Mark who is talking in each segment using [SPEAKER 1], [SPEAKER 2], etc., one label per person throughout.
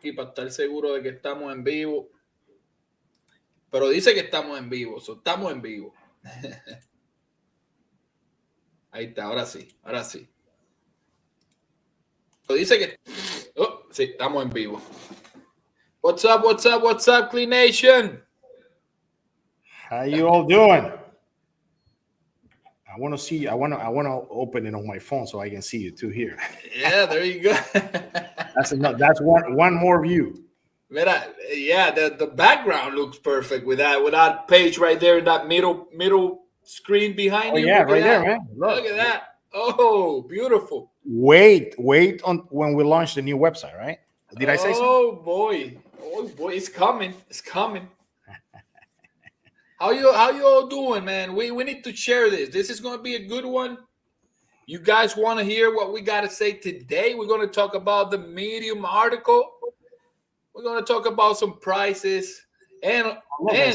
[SPEAKER 1] aquí para estar seguro de que estamos en vivo. Pero dice que estamos en vivo, estamos en vivo. Ahí está, ahora sí, ahora sí. Dice que... Oh, sí, estamos en vivo. What's up, Klee Nation?
[SPEAKER 2] How you all doing? I want to see. I want to open it on my phone so I can see you too here.
[SPEAKER 1] Yeah, there you go.
[SPEAKER 2] That's one more view.
[SPEAKER 1] Mira, yeah, the background looks perfect with that page right there in that middle screen behind you.
[SPEAKER 2] Yeah, right there, man.
[SPEAKER 1] Look at that. Oh, beautiful.
[SPEAKER 2] Wait on when we launch the new website, right? Did I say so?
[SPEAKER 1] Oh boy, it's coming. It's coming. How you all doing, man? We need to share this. This is going to be a good one. You guys want to hear what we got to say today? We're going to talk about the Medium article. We're going to talk about some prices. And,
[SPEAKER 2] I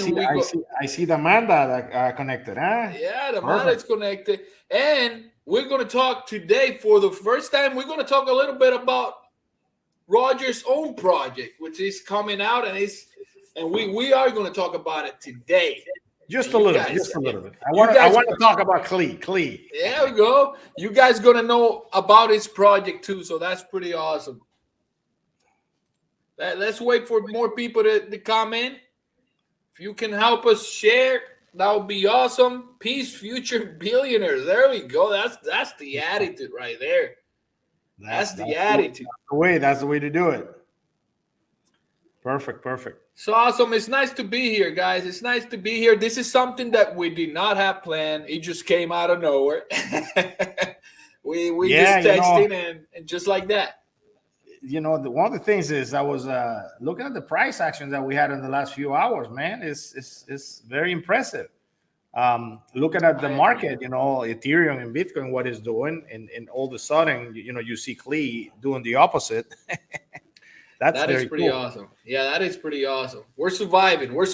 [SPEAKER 2] see the Amanda that connected, huh?
[SPEAKER 1] Yeah, the Amanda is connected. And we're going to talk today for the first time. We're going to talk a little bit about Roger's own project, which is coming out, and we are going to talk about it today.
[SPEAKER 2] Just a little bit. I want to talk about Klee.
[SPEAKER 1] There we go. You guys going to know about his project too, so that's pretty awesome. Let's wait for more people to come in. If you can help us share, that would be awesome. Peace, future billionaires. There we go. That's the attitude right there. That's the attitude.
[SPEAKER 2] That's the way to do it. Perfect.
[SPEAKER 1] So awesome. It's nice to be here, guys. It's nice to be here. This is something that we did not have planned. It just came out of nowhere. we just texted and just like that.
[SPEAKER 2] One of the things is I was looking at the price action that we had in the last few hours, man. It's very impressive. Looking at the market, Ethereum and Bitcoin, what it's doing, and all of a sudden, you see Klee doing the opposite.
[SPEAKER 1] That is pretty awesome. Yeah, that is pretty awesome. We're surviving. We're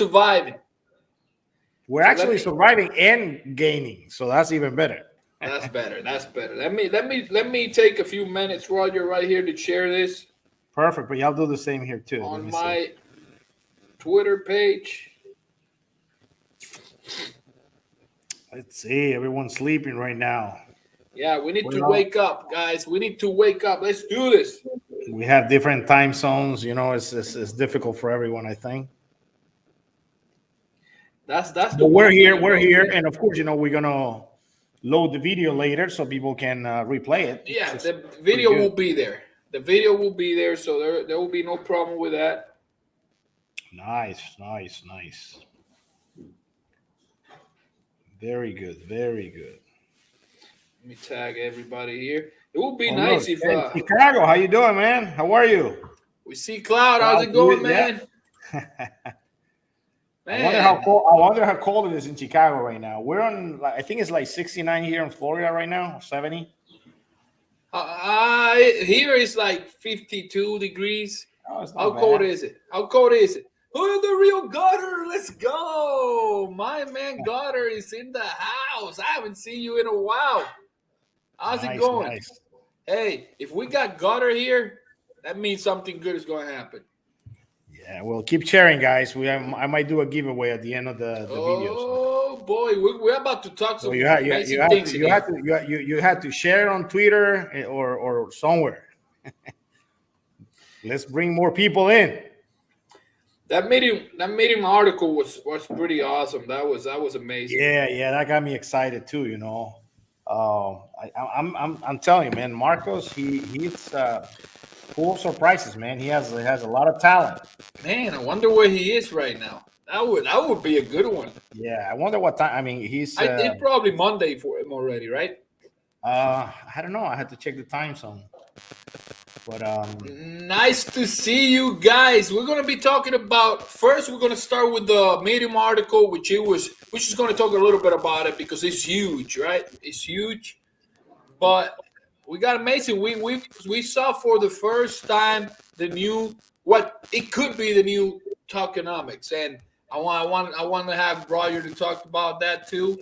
[SPEAKER 2] actually surviving and gaining, so that's even better.
[SPEAKER 1] That's better. Let me take a few minutes, Roger, right here to share this.
[SPEAKER 2] Perfect, but y'all do the same here too.
[SPEAKER 1] On my Twitter page.
[SPEAKER 2] Let's see. Everyone's sleeping right now.
[SPEAKER 1] Yeah, we need to wake up, guys. We need to wake up. Let's do this.
[SPEAKER 2] We have different time zones. It's difficult for everyone, I think.
[SPEAKER 1] But
[SPEAKER 2] we're here, and of course, we're gonna load the video later so people can replay it.
[SPEAKER 1] Yeah, the video will be there. The video will be there, so there will be no problem with that.
[SPEAKER 2] Nice. Very good.
[SPEAKER 1] Let me tag everybody here. It would be nice if
[SPEAKER 2] Chicago. How you doing, man? How are you?
[SPEAKER 1] We see Cloud. How's it going, man?
[SPEAKER 2] Man. I wonder how cold it is in Chicago right now. We're on, I think it's like 69 here in Florida right now, 70.
[SPEAKER 1] Here is like 52 degrees. How cold is it? Who's the real Gutter? Let's go. My man Gutter is in the house. I haven't seen you in a while. How's it going?
[SPEAKER 2] Nice.
[SPEAKER 1] Hey, if we got Gutter here, that means something good is going to happen.
[SPEAKER 2] Yeah, well, keep sharing, guys. I might do a giveaway at the end of the video.
[SPEAKER 1] Oh boy, we're about to talk some
[SPEAKER 2] amazing things. You had to share on Twitter or somewhere. Let's bring more people in.
[SPEAKER 1] That Medium article was pretty awesome. That was amazing.
[SPEAKER 2] Yeah, that got me excited too. I'm telling you, man, Marcos, he's full of surprises, man. He has a lot of talent.
[SPEAKER 1] Man, I wonder where he is right now. That would be a good one.
[SPEAKER 2] Yeah, I wonder what time. I mean, he's.
[SPEAKER 1] I did probably Monday for him already, right?
[SPEAKER 2] I don't know. I had to check the time zone. But
[SPEAKER 1] nice to see you guys. We're gonna be talking about first. We're gonna start with the Medium article, which is gonna talk a little bit about it because it's huge, right? It's huge, but we got amazing. We saw for the first time the new what it could be the new tokenomics, and I want to have Roger to talk about that too.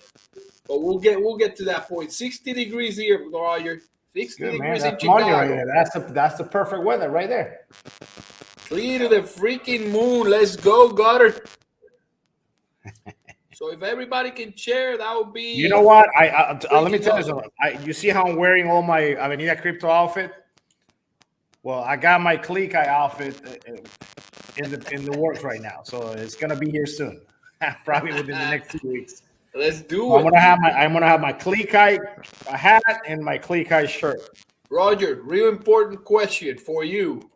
[SPEAKER 1] But we'll get to that point. 60 degrees here, Roger. 60 degrees in Chicago.
[SPEAKER 2] Right, that's the perfect weather right there.
[SPEAKER 1] Klee to the freaking moon. Let's go, Gutter. So if everybody can share, that would be.
[SPEAKER 2] You know what? Let me tell you
[SPEAKER 1] awesome.
[SPEAKER 2] something. You see how I'm wearing all my Avenida crypto outfit? Well, I got my KleeKai outfit in the works right now, so it's gonna be here soon, probably within the next 2 weeks.
[SPEAKER 1] Let's do
[SPEAKER 2] So
[SPEAKER 1] it.
[SPEAKER 2] I'm gonna have my KleeKai hat and my KleeKai shirt.
[SPEAKER 1] Roger, real important question for you.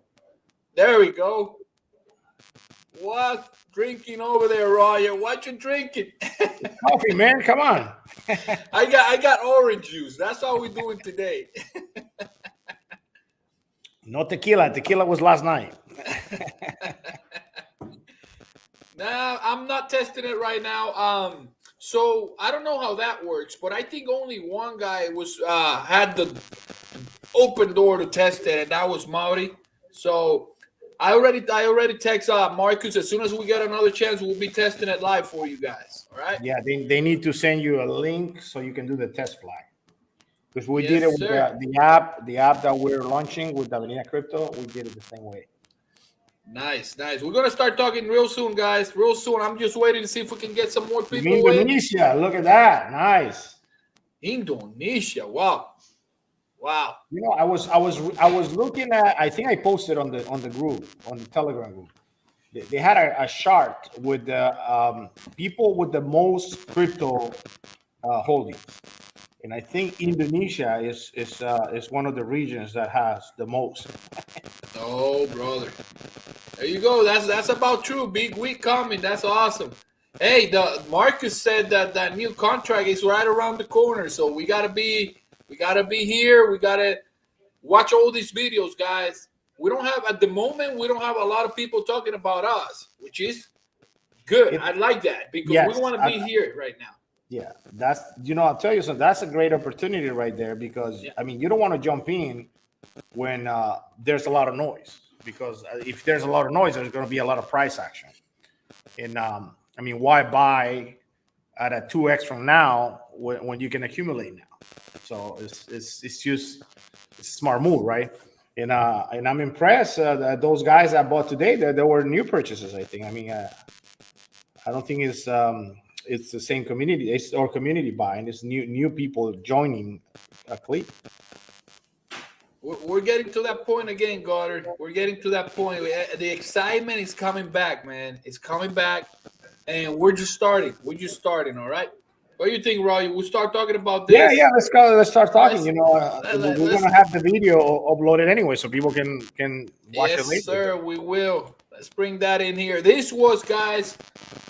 [SPEAKER 1] There we go. What's drinking over there, Roger? What you drinking?
[SPEAKER 2] Coffee, man. Come on.
[SPEAKER 1] I got orange juice. That's all we're doing today.
[SPEAKER 2] No tequila. Tequila was last night.
[SPEAKER 1] Nah, I'm not testing it right now. So I don't know how that works, but I think only one guy was had the open door to test it, and that was Mauri. So I already text Marcus. As soon as we get another chance, we'll be testing it live for you guys. All right?
[SPEAKER 2] Yeah, they need to send you a link so you can do the test flight. Because we
[SPEAKER 1] Yes,
[SPEAKER 2] did it with
[SPEAKER 1] sir.
[SPEAKER 2] the app that we're launching with Avenida Crypto. We did it the same way.
[SPEAKER 1] Nice. We're gonna start talking real soon, guys. Real soon. I'm just waiting to see if we can get some more
[SPEAKER 2] From
[SPEAKER 1] people in.
[SPEAKER 2] Indonesia, look at that, nice.
[SPEAKER 1] Indonesia, wow.
[SPEAKER 2] You know, I was looking at. I think I posted on the group, on the Telegram group. They had a chart with the people with the most crypto holdings, and I think Indonesia is one of the regions that has the most.
[SPEAKER 1] Oh, brother. There you go. That's about true. Big week coming. That's awesome. Hey, the Marcus said that new contract is right around the corner, so we gotta be here. We gotta watch all these videos, guys. We don't have at the moment. We don't have a lot of people talking about us, which is good. I like that because
[SPEAKER 2] Yes,
[SPEAKER 1] we want to be here right now.
[SPEAKER 2] Yeah, that's I'll tell you something. That's a great opportunity right there because
[SPEAKER 1] Yeah.
[SPEAKER 2] I mean you don't want to jump in when there's a lot of noise because if there's a lot of noise, there's going to be a lot of price action. And I mean, why buy at a 2x from now when you can accumulate now? So it's just a smart move, right? And I'm impressed that those guys that bought today, there were new purchases. I think. I mean, I don't think it's the same community. It's our community buying. It's new people joining Klee.
[SPEAKER 1] We're getting to that point again, Goddard. We're getting to that point. The excitement is coming back, man. It's coming back, and we're just starting. All right. What do you think, Roy? We'll start talking about this.
[SPEAKER 2] Yeah. Let's go. Let's start talking. We're
[SPEAKER 1] let's
[SPEAKER 2] gonna have the video uploaded anyway, so people can watch it
[SPEAKER 1] yes,
[SPEAKER 2] later.
[SPEAKER 1] sir. We will. Let's bring that in here. This was, guys.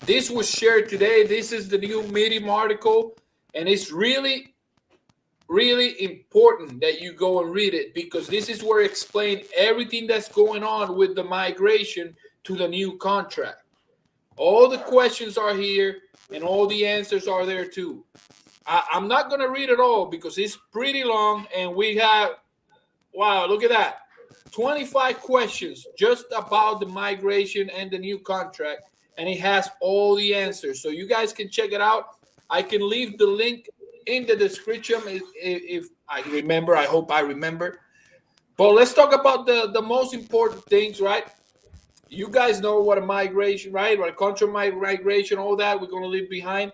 [SPEAKER 1] This was shared today. This is the new Medium article, and it's really important that you go and read it because this is where it explains everything that's going on with the migration to the new contract. All the questions are here and all the answers are there too. I'm not going to read it all because it's pretty long and we have, wow, look at that. 25 questions just about the migration and the new contract, and it has all the answers. So you guys can check it out. I can leave the link in the description if I remember. I hope I remember. But let's talk about the most important things, right? You guys know what a migration, right? What a contract migration, all that we're going to leave behind.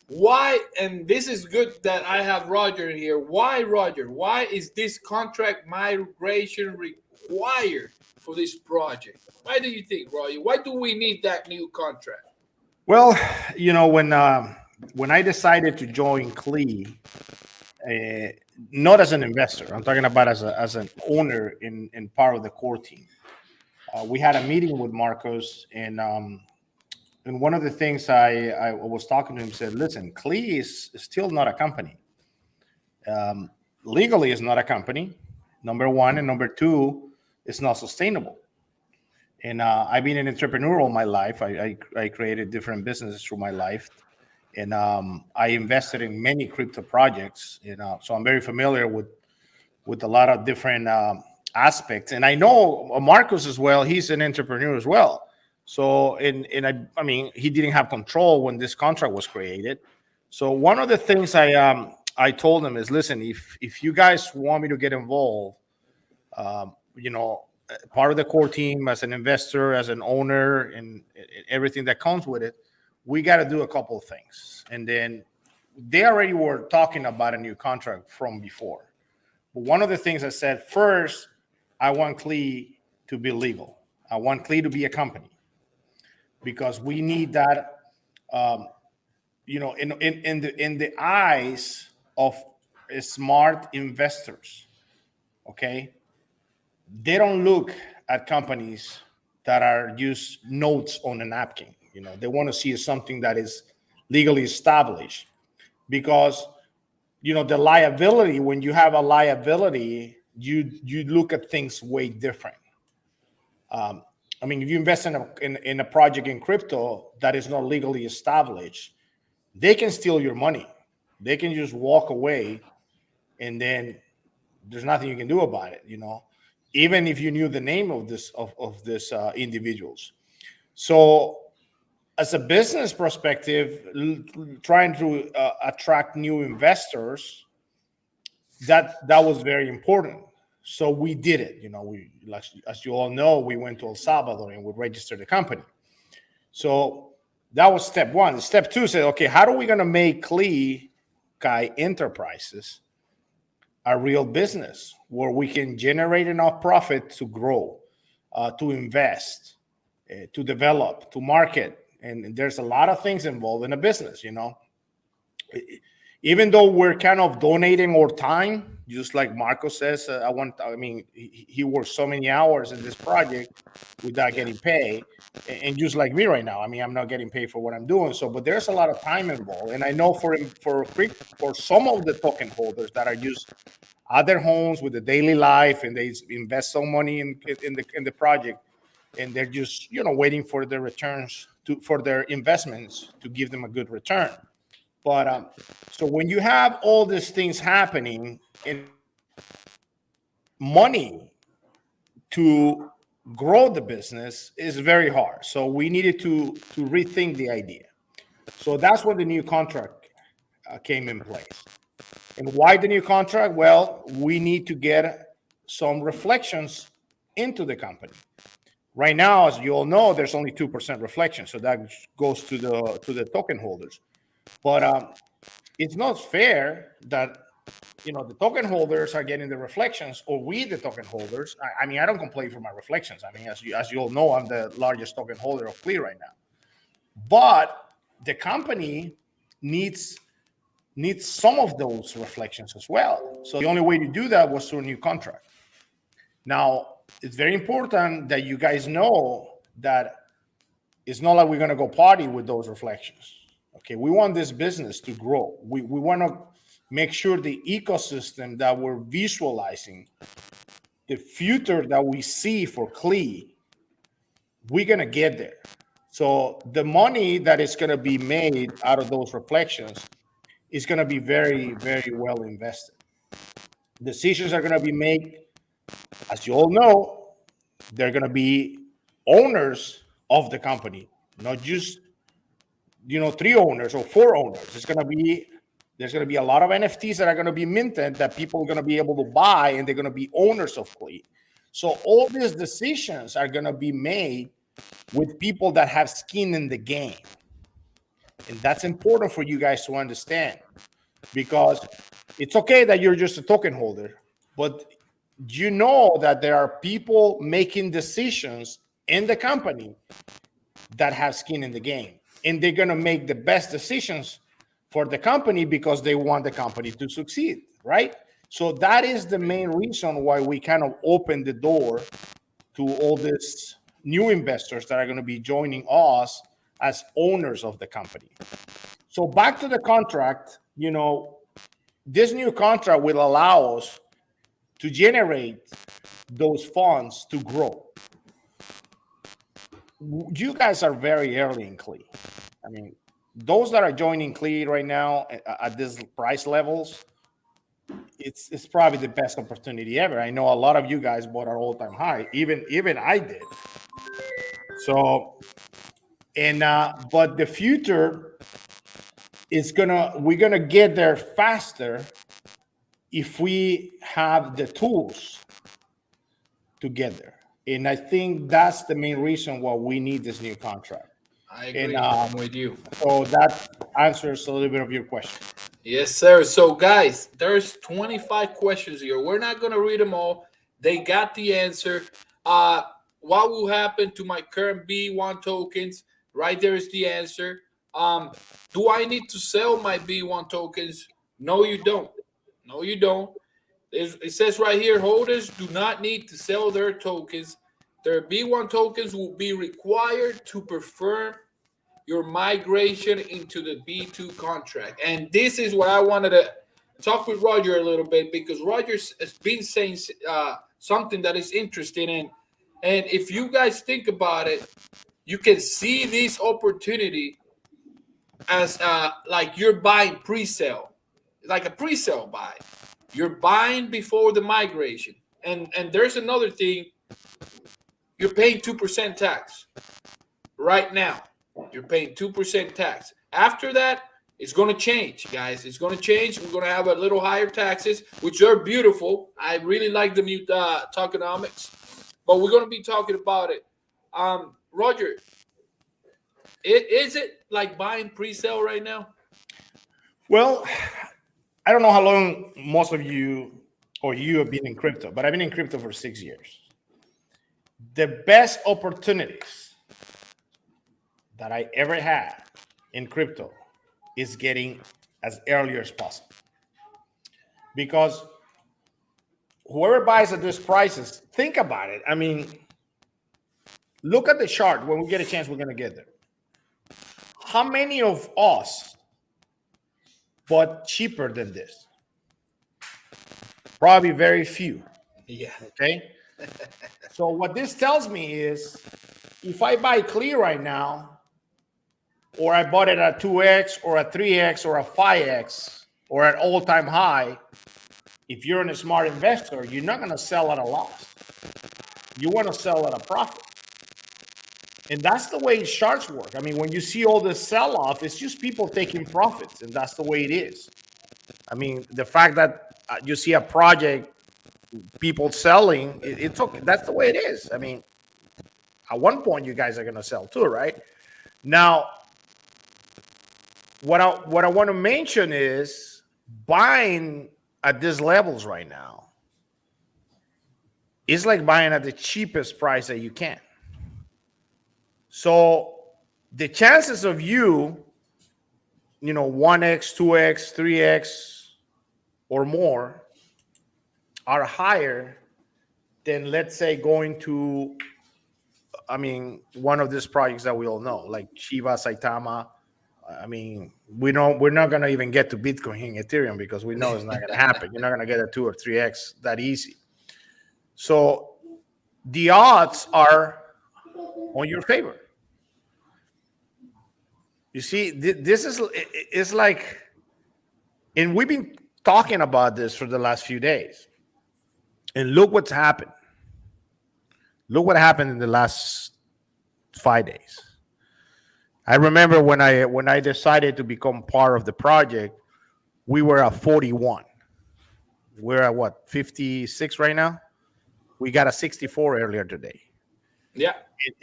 [SPEAKER 1] Why, and this is good that I have Roger here. Why, Roger? Why is this contract migration required for this project? Why do you think, Roger? Why do we need that new contract?
[SPEAKER 2] Well, when I decided to join Klee, not as an investor, I'm talking about as an owner in part of the core team. We had a meeting with Marcos, and one of the things I was talking to him said, "Listen, Klee is still not a company. Legally, it's not a company. Number one, and number two, it's not sustainable." And I've been an entrepreneur all my life. I created different businesses through my life, and I invested in many crypto projects. So I'm very familiar with a lot of different aspects. And I know Marcos as well. He's an entrepreneur as well. So I mean, he didn't have control when this contract was created. So one of the things I told him is, listen, if you guys want me to get involved, part of the core team, as an investor, as an owner, and everything that comes with it, we got to do a couple of things. And then they already were talking about a new contract from before. But one of the things I said, first, I want Klee to be legal. I want Klee to be a company, because we need that, in the eyes of smart investors. Okay, they don't look at companies that are just notes on a napkin. They want to see something that is legally established, because the liability, when you have a liability, you look at things way different. If you invest in a project in crypto that is not legally established, they can steal your money. They can just walk away, and then there's nothing you can do about it. Even if you knew the name of this individuals. So, as a business perspective, trying to attract new investors, that was very important. So we did it. As you all know, we went to El Salvador and we registered the company. So that was step one. Step two said, okay, how are we going to make KleeKai Enterprises a real business where we can generate enough profit to grow, to invest, to develop, to market? And there's a lot of things involved in a business, Even though we're kind of donating our time, just like Marco says, he works so many hours in this project without getting paid. And just like me right now, I'm not getting paid for what I'm doing. So, but there's a lot of time involved. And I know for some of the token holders that are just at their homes with the daily life, and they invest some money in the project, and they're just, waiting for their returns for their investments to give them a good return. But so when you have all these things happening, and money to grow the business is very hard. So we needed to rethink the idea. So that's when the new contract came in place. And why the new contract? Well, we need to get some reflections into the company. Right now, as you all know, there's only 2% reflection. So that goes to the token holders. But it's not fair that the token holders are getting the reflections, or we, the token holders. I don't complain for my reflections. As you all know, I'm the largest token holder of Klee right now. But the company needs some of those reflections as well. So the only way to do that was through a new contract. Now, it's very important that you guys know that it's not like we're going to go party with those reflections. Okay, we want this business to grow. We want to make sure the ecosystem that we're visualizing, the future that we see for Klee, we're going to get there. So the money that is going to be made out of those reflections is going to be very, very well invested. Decisions are going to be made, as you all know, they're going to be owners of the company, not just 3 owners or 4 owners. There's going to be a lot of NFTs that are going to be minted that people are going to be able to buy, and they're going to be owners of Klee. So all these decisions are going to be made with people that have skin in the game. And that's important for you guys to understand, because it's okay that you're just a token holder, but you know that there are people making decisions in the company that have skin in the game, and they're going to make the best decisions for the company because they want the company to succeed, right? So that is the main reason why we kind of opened the door to all these new investors that are going to be joining us as owners of the company. So back to the contract, this new contract will allow us to generate those funds to grow. You guys are very early in Klee. Those that are joining Klee right now at these price levels, it's probably the best opportunity ever. I know a lot of you guys bought our all-time high. Even I did. So, but the future is we're gonna get there faster if we have the tools to get there. And I think that's the main reason why we need this new contract.
[SPEAKER 1] I
[SPEAKER 2] And
[SPEAKER 1] agree. I'm with you.
[SPEAKER 2] so that answers a little bit of your question.
[SPEAKER 1] Yes, sir. So, guys, there's 25 questions here. We're not going to read them all. They got the answer. Uh, what will happen to my current B1 tokens? Right there is the answer. Do I need to sell my B1 tokens? No, you don't. No, you don't. It says right here, holders do not need to sell their tokens. Their B1 tokens will be required to perform your migration into the B2 contract. And this is what I wanted to talk with Roger a little bit, because Roger has been saying something that is interesting. And if you guys think about it, you can see this opportunity as like you're buying pre-sale, like a pre-sale buy. You're buying before the migration. And there's another thing, you're paying 2% tax right now. You're paying 2% tax. After that, it's going to change, guys. It's going to change. We're going to have a little higher taxes, which are beautiful. I really like the new tokenomics, but we're going to be talking about it. Roger, is it like buying pre-sale right now?
[SPEAKER 2] Well, I don't know how long most of you or you have been in crypto, but I've been in crypto for 6 years. The best opportunities that I ever had in crypto is getting as early as possible. Because whoever buys at these prices, think about it. I mean, look at the chart. When we get a chance, we're going to get there. How many of us bought cheaper than this? Probably very few.
[SPEAKER 1] Yeah.
[SPEAKER 2] Okay. So what this tells me is, if I buy Klee right now, or I bought it at 2x or a 3x or a 5x or at all-time high, if you're a smart investor, you're not going to sell at a loss. You want to sell at a profit. And that's the way charts work. I mean, when you see all this sell-off, it's just people taking profits, and that's the way it is. I mean, the fact that you see a project, people selling, it's okay. That's the way it is. I mean, at one point, you guys are going to sell too, right? Now, what I want to mention is buying at these levels right now is like buying at the cheapest price that you can. So the chances of you 1x, 2x, 3x or more are higher than, let's say, going to, one of these projects that we all know, like Shiba, Saitama. I mean, we're not going to even get to Bitcoin and Ethereum because we know it's not going to happen. You're not going to get a 2 or 3x that easy. So the odds are on your favor. You see, this is like, and we've been talking about this for the last few days. And look what's happened. Look what happened in the last 5 days. I remember when I decided to become part of the project, we were at 41. We're at what, 56 right now? We got a 64 earlier today.
[SPEAKER 1] Yeah.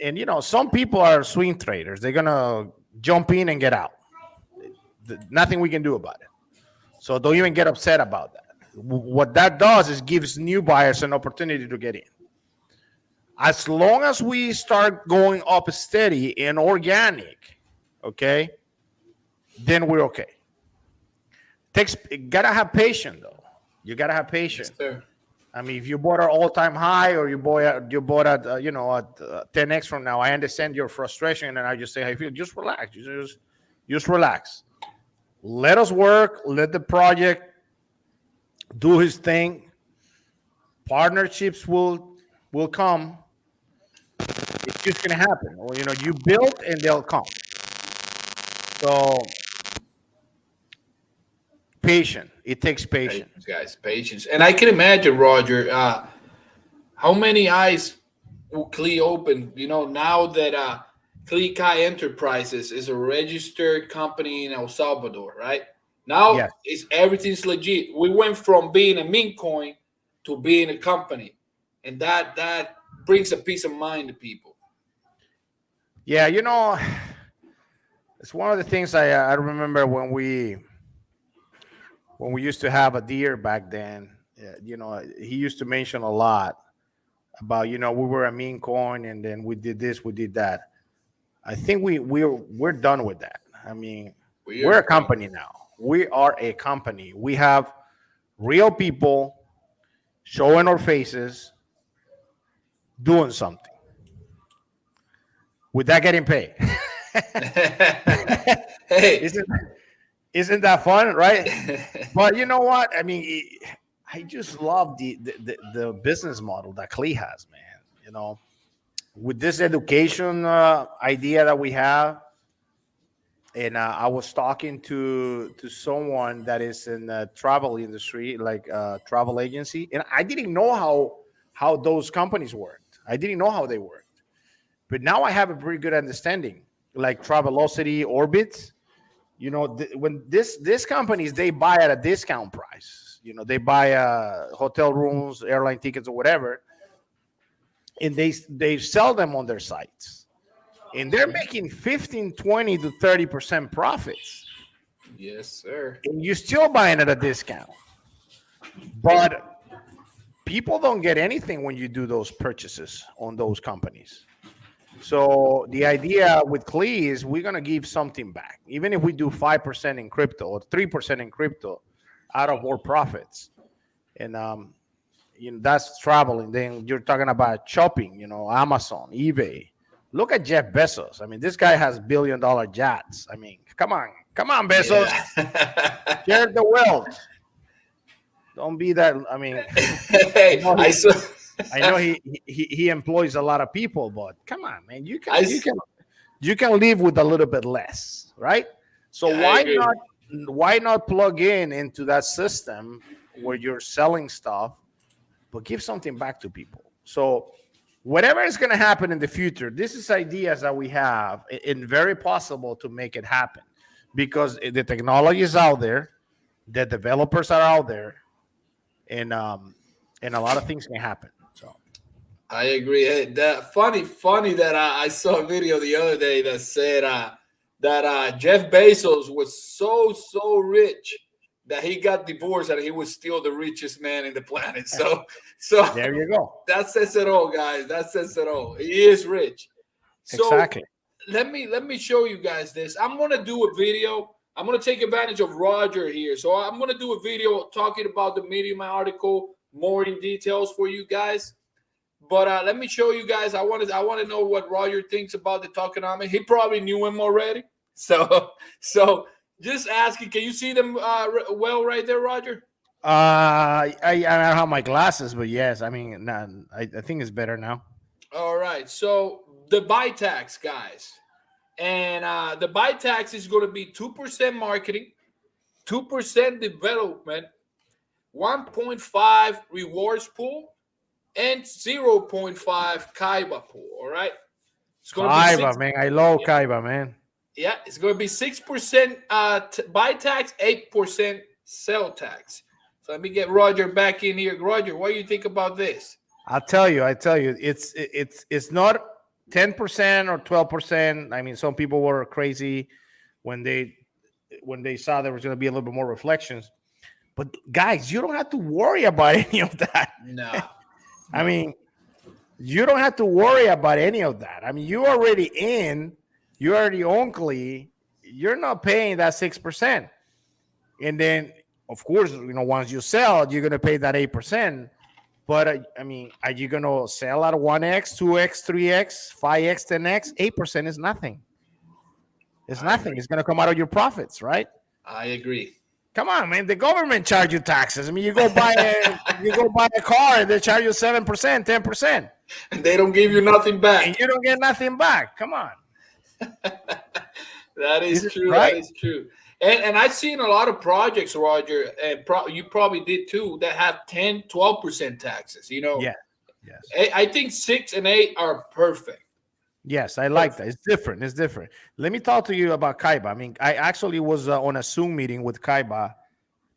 [SPEAKER 2] And some people are swing traders. They're going to jump in and get out. Nothing we can do about it. So don't even get upset about that. What that does is gives new buyers an opportunity to get in. As long as we start going up steady and organic, okay, then we're okay. Gotta have patience though. You gotta have patience.
[SPEAKER 1] Yes,
[SPEAKER 2] I mean, if you bought an all-time high or you bought at 10x from now, I understand your frustration, and I just say, hey, just relax. Just relax. Let us work. Let the project do his thing. Partnerships will come. It's just gonna happen. Or you build and they'll come. So patience. It takes patience.
[SPEAKER 1] Guys, patience. And I can imagine, Roger, how many eyes will Klee open? Now that KleeKai Enterprises is a registered company in El Salvador, right? Now
[SPEAKER 2] Yes.
[SPEAKER 1] everything's legit. We went from being a meme coin to being a company. and that brings a peace of mind to people.
[SPEAKER 2] Yeah, it's one of the things I remember when we used to have a deer back then. He used to mention a lot about we were a mean coin, and then we did this, we did that. I think we're done with that. I mean, we're a
[SPEAKER 1] Weird.
[SPEAKER 2] company now. We are a company. We have real people showing our faces, doing something. With that getting paid.
[SPEAKER 1] Hey.
[SPEAKER 2] isn't that fun, right? But you know what? I mean, I just love the business model that Klee has, man. With this education idea that we have, and I was talking to someone that is in the travel industry, like travel agency, and I didn't know how those companies worked. I didn't know how they worked, but now I have a pretty good understanding. Like Travelocity, Orbitz, when these companies, they buy at a discount price. They buy hotel rooms, airline tickets, or whatever, and they sell them on their sites, and they're making 15, 20 to 30% profits.
[SPEAKER 1] Yes, sir.
[SPEAKER 2] And you're still buying at a discount. But people don't get anything when you do those purchases on those companies. So the idea with Klee is we're going to give something back. Even if we do 5% in crypto or 3% in crypto out of our profits. And that's traveling. Then you're talking about shopping, Amazon, eBay. Look at Jeff Bezos. I mean, this guy has $1 billion jets. I mean, come on, Bezos.
[SPEAKER 1] Yeah.
[SPEAKER 2] Share the wealth. Don't be that. I mean,
[SPEAKER 1] Hey,
[SPEAKER 2] I know he employs a lot of people, but come on, man, you can live with a little bit less, right? So
[SPEAKER 1] Yeah,
[SPEAKER 2] why not plug into that system where you're selling stuff, but give something back to people? So whatever is going to happen in the future, this is ideas that we have, and very possible to make it happen because the technology is out there, the developers are out there, and a lot of things can happen. So
[SPEAKER 1] I agree. Hey, that funny that I saw a video the other day that said that Jeff Bezos was so rich that he got divorced and he was still the richest man in the planet. So
[SPEAKER 2] there you go.
[SPEAKER 1] That says it all, guys. That says it all. He is rich. So
[SPEAKER 2] Exactly.
[SPEAKER 1] let me show you guys this. I'm gonna do a video. I'm gonna take advantage of Roger here. So I'm gonna do a video talking about the Medium article more in details for you guys. But let me show you guys. I want to know what Roger thinks about the tokenomics. He probably knew him already. So just asking. Can you see them well right there, Roger?
[SPEAKER 2] I don't have my glasses, but yes, I mean, I think it's better now.
[SPEAKER 1] All right. So the buy tax, guys, and the buy tax is going to be 2% marketing, 2% development, 1.5 rewards pool, and 0.5 Kaiba pool. All right. It's going to be
[SPEAKER 2] Kaiba, man. I love Kaiba, man.
[SPEAKER 1] Yeah, it's going to be 6% buy tax, 8% sell tax. So let me get Roger back in here. Roger, what do you think about this?
[SPEAKER 2] I tell you, it's not 10% or 12%. I mean, some people were crazy when they saw there was going to be a little bit more reflections. But guys, you don't have to worry about any of that.
[SPEAKER 1] No.
[SPEAKER 2] I mean, you don't have to worry about any of that. I mean, you already own Klee. You're not paying that 6%. And then, of course, once you sell, you're going to pay that 8%. But I mean, are you going to sell at 1x, 2x, 3x, 5x, 10x? 8% is nothing. It's nothing. It's going to come out of your profits, right?
[SPEAKER 1] I agree.
[SPEAKER 2] Come on, man. The government charge you taxes. I mean, you go buy a car and they charge you 7%, 10%.
[SPEAKER 1] And they don't give you nothing back.
[SPEAKER 2] And you don't get nothing back. Come on.
[SPEAKER 1] That is true.
[SPEAKER 2] Right?
[SPEAKER 1] That is true. And I've seen a lot of projects, Roger, and you probably did too, that have 10, 12% taxes.
[SPEAKER 2] Yeah.
[SPEAKER 1] Yes. I think 6 and 8 are perfect.
[SPEAKER 2] Yes, I like that. It's different. Let me talk to you about Kaiba. I mean, I actually was on a Zoom meeting with Kaiba. I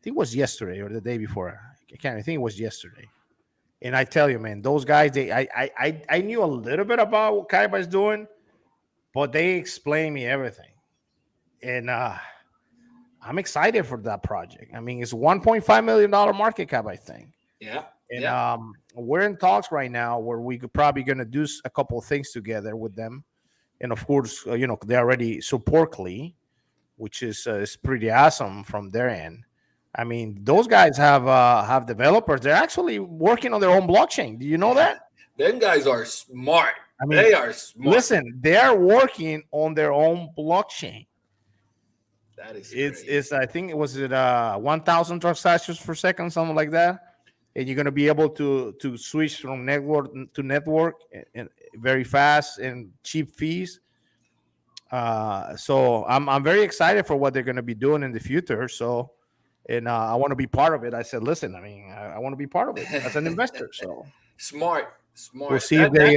[SPEAKER 2] think it was yesterday or the day before. I think it was yesterday. And I tell you, man, those guys, I knew a little bit about what Kaiba is doing, but they explained me everything. And I'm excited for that project. I mean, it's $1.5 million market cap, I think.
[SPEAKER 1] Yeah,
[SPEAKER 2] And
[SPEAKER 1] yeah.
[SPEAKER 2] we're in talks right now where we could probably going to do a couple of things together with them. And of course, they already support Klee, which is pretty awesome from their end. I mean, those guys have developers. They're actually working on their own blockchain. Do you know that?
[SPEAKER 1] Them guys are smart.
[SPEAKER 2] I mean,
[SPEAKER 1] They are smart.
[SPEAKER 2] listen, they are working on their own blockchain.
[SPEAKER 1] That is
[SPEAKER 2] It's
[SPEAKER 1] crazy.
[SPEAKER 2] it's I think it was 1,000 transactions per second, something like that. And you're gonna be able to switch from network to network and very fast and cheap fees. So I'm very excited for what they're gonna be doing in the future. So, and I want to be part of it. I said, listen, I mean, I want to be part of it as an investor. So
[SPEAKER 1] Smart,
[SPEAKER 2] we'll
[SPEAKER 1] smart.
[SPEAKER 2] see if they,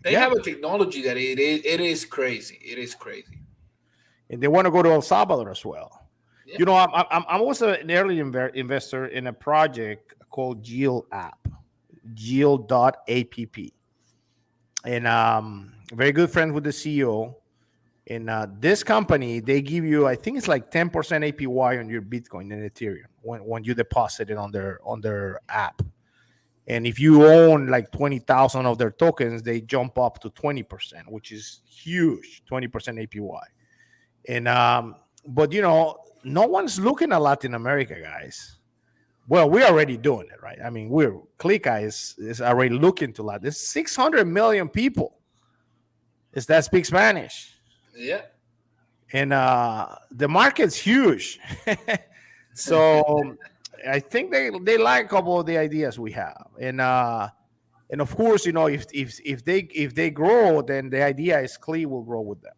[SPEAKER 1] They
[SPEAKER 2] yeah,
[SPEAKER 1] have a technology that it is crazy. It is crazy.
[SPEAKER 2] and they want to go to El Salvador as well.
[SPEAKER 1] Yeah.
[SPEAKER 2] I'm also an early investor in a project called Geo App, Geo.app, and very good friends with the CEO. And this company, they give you, I think it's like 10% APY on your Bitcoin and Ethereum when you deposit it on their app. And if you own like 20,000 of their tokens, they jump up to 20%, which is huge, 20% APY. And but no one's looking at Latin America, guys. Well, we're already doing it, right? I mean, KleeKai is already looking to Latin. There's 600 million people that speak Spanish.
[SPEAKER 1] Yeah.
[SPEAKER 2] And the market's huge. So I think they like a couple of the ideas we have. And of course, if they grow, then the idea is Klee will grow with them.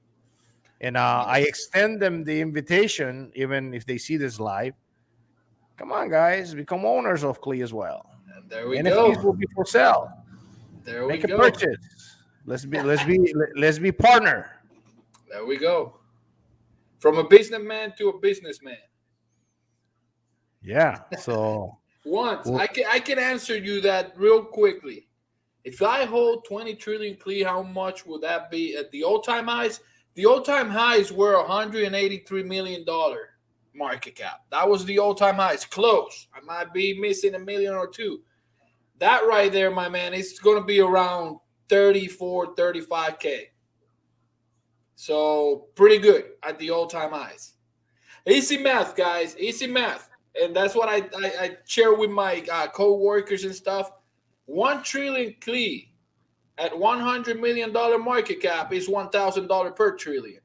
[SPEAKER 2] And I
[SPEAKER 1] Yes.
[SPEAKER 2] extend them the invitation, even if they see this live. Come on, guys, become owners of Klee as well.
[SPEAKER 1] And there we
[SPEAKER 2] NFTs
[SPEAKER 1] go.
[SPEAKER 2] will be for sale.
[SPEAKER 1] There we
[SPEAKER 2] Make a
[SPEAKER 1] go.
[SPEAKER 2] purchase. Let's be partner.
[SPEAKER 1] There we go. From a businessman to a businessman.
[SPEAKER 2] Yeah. So
[SPEAKER 1] Once
[SPEAKER 2] well,
[SPEAKER 1] I can answer you that real quickly. If I hold 20 trillion Klee, how much would that be at the all-time highs? The all-time highs were $183 million market cap. That was the all-time highs. Close. I might be missing a million or two. That right there, my man, it's going to be around 34, 35K. So pretty good at the all-time highs. Easy math, guys. Easy math. And that's what I share with my co-workers and stuff. 1 trillion Klee at $100 million market cap is $1,000 per trillion.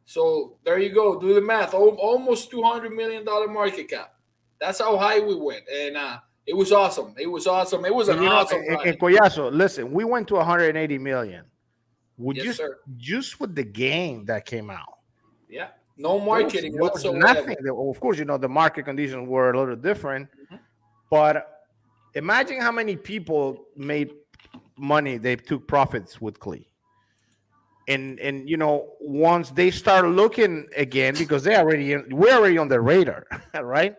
[SPEAKER 1] So there you go. Do the math. Almost $200 million market cap. That's how high we went. And it was awesome. It was awesome. It was an
[SPEAKER 2] and
[SPEAKER 1] awesome ride.
[SPEAKER 2] Collazo, listen, we went to 180 million. Would
[SPEAKER 1] Yes,
[SPEAKER 2] you
[SPEAKER 1] sir.
[SPEAKER 2] just with the game that came out?
[SPEAKER 1] Yeah. No
[SPEAKER 2] There was,
[SPEAKER 1] marketing
[SPEAKER 2] there was
[SPEAKER 1] whatsoever.
[SPEAKER 2] nothing. Of course, the market conditions were a little different, but imagine how many people made money. They took profits with Klee. And once they start looking again, because we're already on the radar, right?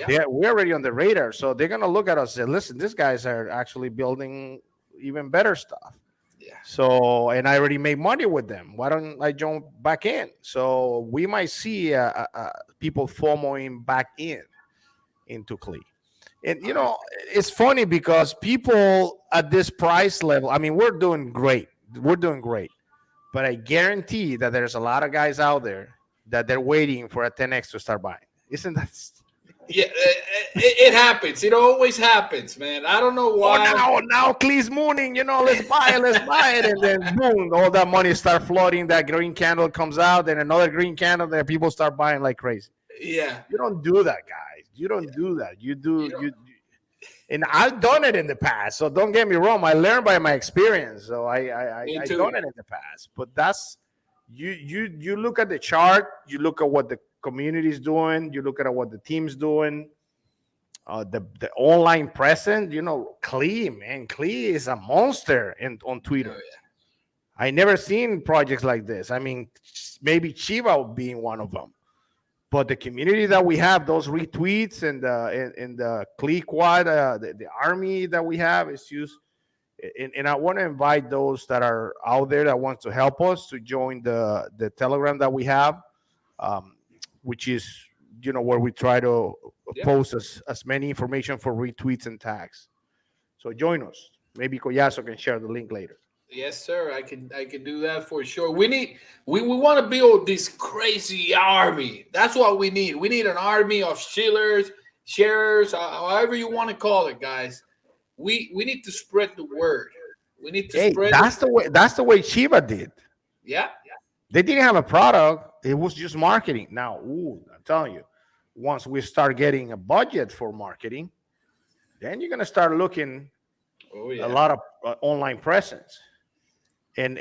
[SPEAKER 1] Yeah.
[SPEAKER 2] We're already on the radar, so they're gonna look at us and say, "Listen, these guys are actually building even better stuff."
[SPEAKER 1] Yeah.
[SPEAKER 2] So, and I already made money with them. Why don't I jump back in? So we might see people FOMOing back into Klee. And it's funny because people at this price level, I mean, we're doing great. We're doing great. But I guarantee that there's a lot of guys out there that they're waiting for a 10x to start buying. Isn't that?
[SPEAKER 1] Yeah, it happens. It always happens, man. I don't know why.
[SPEAKER 2] Now Klee's mooning. Let's buy it, and then boom, all that money start flooding. That green candle comes out, and another green candle. There, people start buying like crazy.
[SPEAKER 1] Yeah.
[SPEAKER 2] You don't do that, guys. You don't do that. You do
[SPEAKER 1] You know,
[SPEAKER 2] you. And I've done it in the past, so don't get me wrong. I learned by my experience, so
[SPEAKER 1] Me
[SPEAKER 2] I
[SPEAKER 1] too.
[SPEAKER 2] done it in the past. But that's you look at the chart, you look at what the community is doing, you look at what the team's doing, the online presence. Klee, man, Klee is a monster on Twitter.
[SPEAKER 1] Oh, yeah.
[SPEAKER 2] I never seen projects like this. I mean, maybe Chiva being one of them. But the community that we have, those retweets and the KleeKai, the army that we have is just. And I want to invite those that are out there that want to help us to join the Telegram that we have, um, which is where we try to
[SPEAKER 1] Yeah.
[SPEAKER 2] post as many information for retweets and tags. So join us. Maybe Collazo can share the link later.
[SPEAKER 1] Yes, sir. I can do that for sure. We want to build this crazy army. That's what we need. We need an army of shillers, sharers, however you want to call it, guys. We need to spread the word. We need to
[SPEAKER 2] Hey,
[SPEAKER 1] spread it.
[SPEAKER 2] that's the way Chiva did.
[SPEAKER 1] Yeah.
[SPEAKER 2] They didn't have a product. It was just marketing. Now, I'm telling you, once we start getting a budget for marketing, then you're gonna start looking
[SPEAKER 1] Oh
[SPEAKER 2] a
[SPEAKER 1] yeah.
[SPEAKER 2] lot of online presence. And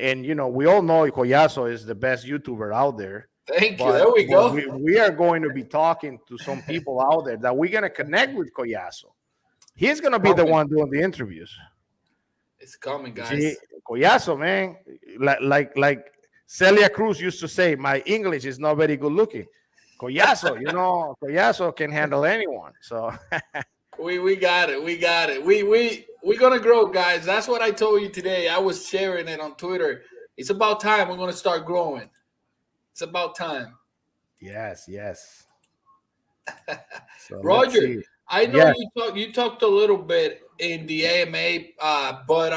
[SPEAKER 2] we all know Collazo is the best YouTuber out there,
[SPEAKER 1] Thank you.
[SPEAKER 2] but
[SPEAKER 1] There we
[SPEAKER 2] but
[SPEAKER 1] go.
[SPEAKER 2] we are going to be talking to some people out there that we're gonna connect with Collazo. He's gonna be the
[SPEAKER 1] Coming.
[SPEAKER 2] one doing the interviews.
[SPEAKER 1] It's coming,
[SPEAKER 2] You see,
[SPEAKER 1] guys.
[SPEAKER 2] Collazo, man, like Celia Cruz used to say, my English is not very good looking. Collazo can handle anyone. So
[SPEAKER 1] We got it. We got it. We're gonna grow, guys. That's what I told you today. I was sharing it on Twitter. It's about time we're gonna start growing. It's about time.
[SPEAKER 2] yes. So let's
[SPEAKER 1] Roger,
[SPEAKER 2] see.
[SPEAKER 1] I know
[SPEAKER 2] Yes,
[SPEAKER 1] you talked a little bit in the AMA, but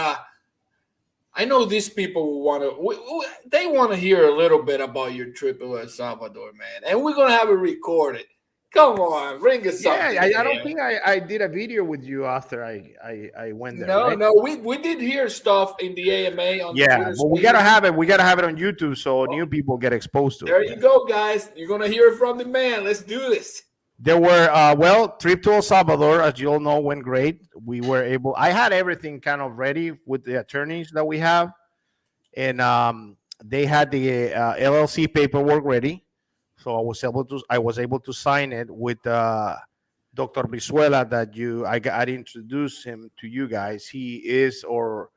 [SPEAKER 1] I know these people want to. They want to hear a little bit about your trip to El Salvador, man, and we're gonna have it recorded. Come on, bring us
[SPEAKER 2] yeah.
[SPEAKER 1] something
[SPEAKER 2] I don't
[SPEAKER 1] here.
[SPEAKER 2] think I did a video with you after I went there,
[SPEAKER 1] No,
[SPEAKER 2] right?
[SPEAKER 1] no, we did hear stuff in the AMA on the
[SPEAKER 2] Yeah,
[SPEAKER 1] Twitter
[SPEAKER 2] but we gotta
[SPEAKER 1] Spaces.
[SPEAKER 2] have it. We gotta have it on YouTube so
[SPEAKER 1] Oh,
[SPEAKER 2] new people get exposed to it.
[SPEAKER 1] there you go, guys. You're gonna hear it from the man. Let's do this.
[SPEAKER 2] There were trip to El Salvador, as you all know, went great. We were able. I had everything kind of ready with the attorneys that we have, and they had the LLC paperwork ready, so I was able to sign it with Dr. Brizuela. I introduced him to you guys. He is our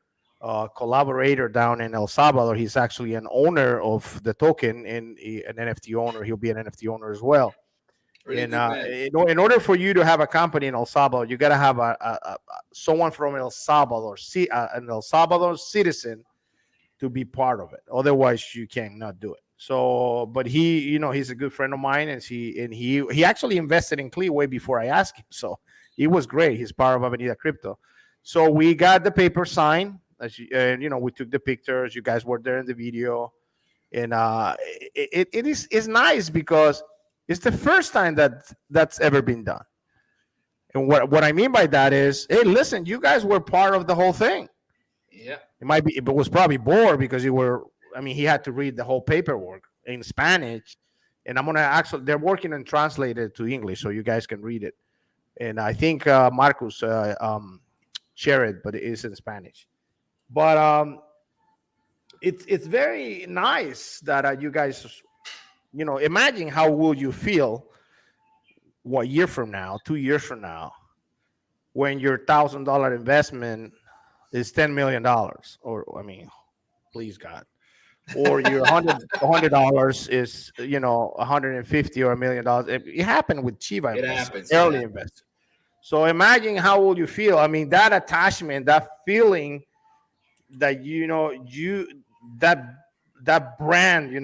[SPEAKER 2] collaborator down in El Salvador. He's actually an owner of the token and an NFT owner. He'll be an NFT owner as well.
[SPEAKER 1] Really
[SPEAKER 2] And
[SPEAKER 1] good man.
[SPEAKER 2] in order for you to have a company in El Salvador, you got to have someone from El Salvador, an El Salvador citizen to be part of it. Otherwise, you cannot do it. So, but he's a good friend of mine, and he actually invested in Klee way before I asked him. So he was great. He's part of Avenida Crypto. So we got the paper signed, and we took the pictures. You guys were there in the video, and it's nice because it's the first time that's ever been done. And what I mean by that is, hey, listen, you guys were part of the whole thing.
[SPEAKER 1] Yeah.
[SPEAKER 2] It was probably bored because you were. I mean, he had to read the whole paperwork in Spanish, and I'm gonna actually. They're working and translate it to English so you guys can read it. And I think Marcus shared it, but it is in Spanish. But it's very nice that you guys, imagine how will you feel what year from now, 2 years from now, when your $1,000 investment is $10 million, or I mean, please God, or your $100 is 150 or $1 million. It happened with Chiva
[SPEAKER 1] It
[SPEAKER 2] investors,
[SPEAKER 1] happens. It
[SPEAKER 2] early
[SPEAKER 1] happens.
[SPEAKER 2] investors. So imagine how will you feel? I mean, that attachment, that feeling that that brand,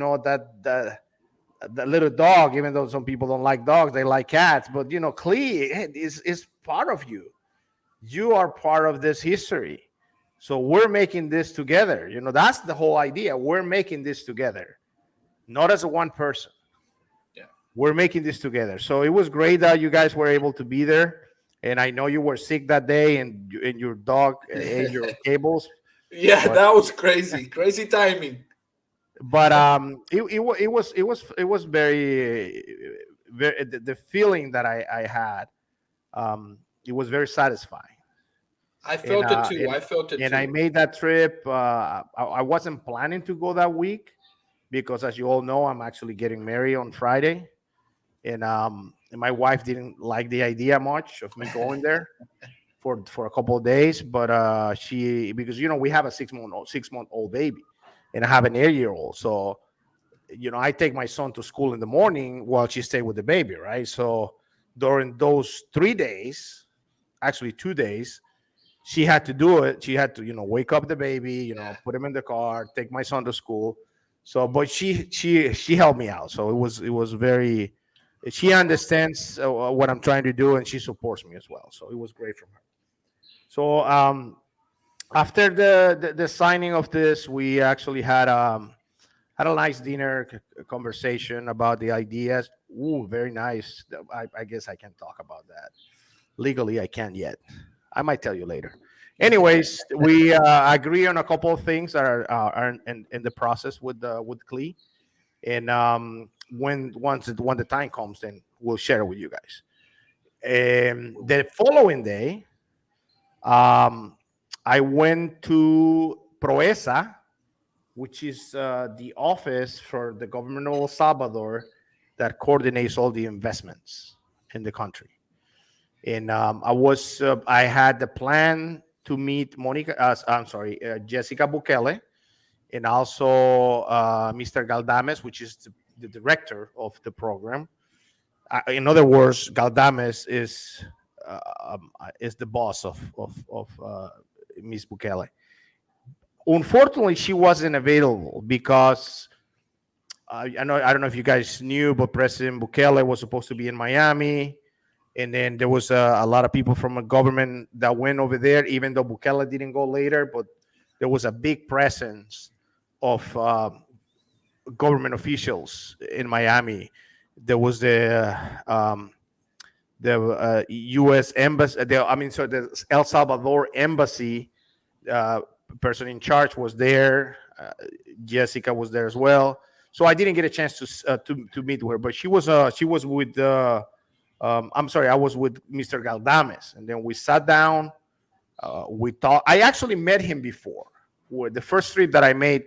[SPEAKER 2] that little dog. Even though some people don't like dogs, they like cats. But Klee is part of you. You are part of this history. So we're making this together. That's the whole idea. We're making this together, not as a one person.
[SPEAKER 1] Yeah.
[SPEAKER 2] We're making this together. So it was great that you guys were able to be there. And I know you were sick that day, and your dog ate your cables.
[SPEAKER 1] Yeah,
[SPEAKER 2] But
[SPEAKER 1] that was crazy. Crazy timing.
[SPEAKER 2] it was very the feeling that I had, it was very satisfying.
[SPEAKER 1] I
[SPEAKER 2] and
[SPEAKER 1] felt it too. I felt it
[SPEAKER 2] and I
[SPEAKER 1] too.
[SPEAKER 2] made that trip. I wasn't planning to go that week because, as you all know, I'm actually getting married on Friday, and my wife didn't like the idea much of me going there for a couple of days. But she, because we have a 6 month old baby, and I have an 8-year old, so I take my son to school in the morning while she stay with the baby, right? So during those 3 days, actually 2 days, she had to do it. She had to, wake up the baby,
[SPEAKER 1] Yeah.
[SPEAKER 2] put him in the car, take my son to school. So, but she helped me out. So it was very. She understands what I'm trying to do, and she supports me as well. So it was great from her. So after the signing of this, we actually had a nice dinner conversation about the ideas. Ooh, very nice. I guess I can talk about that legally. I can't yet. I might tell you later. Anyways, we agree on a couple of things that are in the process with Klee, and when the time comes, then we'll share it with you guys. The following day, um, I went to Proesa, which is the office for the government of El Salvador that coordinates all the investments in the country. And I had the plan to meet Jessica Bukele, and also Mr. Galdames, which is the director of the program. In other words, Galdames is the boss of Miss Bukele. Unfortunately, she wasn't available because I don't know if you guys knew, but President Bukele was supposed to be in Miami, and then there was a lot of people from the government that went over there, even though Bukele didn't go later. But there was a big presence of government officials in Miami. There was the U.S. embassy. The El Salvador embassy uh, person in charge was there. Jessica was there as well. So I didn't get a chance to meet with her, but she was with I'm sorry, I was with Mr. Galdames, and then we sat down. We talked. I actually met him before. The first trip that I made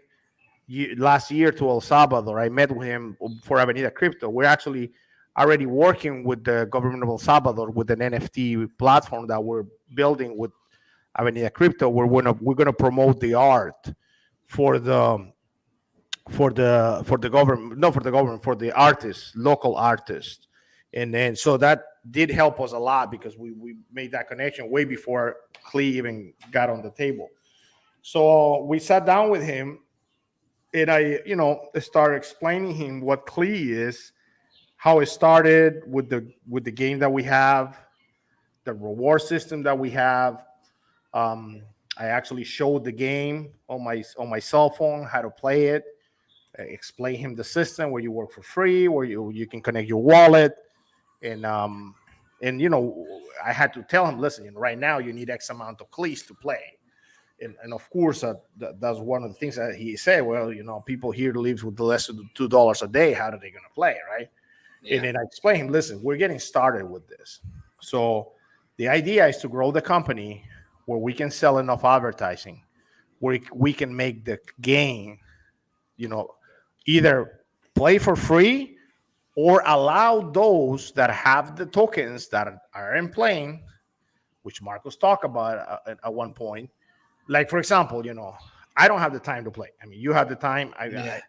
[SPEAKER 2] last year to El Salvador, I met with him for Avenida Crypto. We're actually already working with the government of El Salvador with an NFT platform that we're building with Avenida Crypto. We're gonna promote the art for the government, not for the government, for the artists, local artists. And then so that did help us a lot because we made that connection way before Klee even got on the table. So we sat down with him, and I started explaining him what Klee is, how it started with the game that we have, the reward system that we have. I actually showed the game on my cell phone, how to play it. Explain him the system where you work for free, where you can connect your wallet, and I had to tell him, listen, right now you need X amount of Klees to play, and of course that's one of the things that he said. Well, people here live with less than $2 a day. How are they going to play, right?
[SPEAKER 1] Yeah.
[SPEAKER 2] And then I explained him, listen, we're getting started with this, so the idea is to grow the company where we can sell enough advertising, where we can make the game, either play for free or allow those that have the tokens that aren't playing, which Marcos talked about at one point. Like, for example, I don't have the time to play. I mean, you have the time.
[SPEAKER 1] Yeah.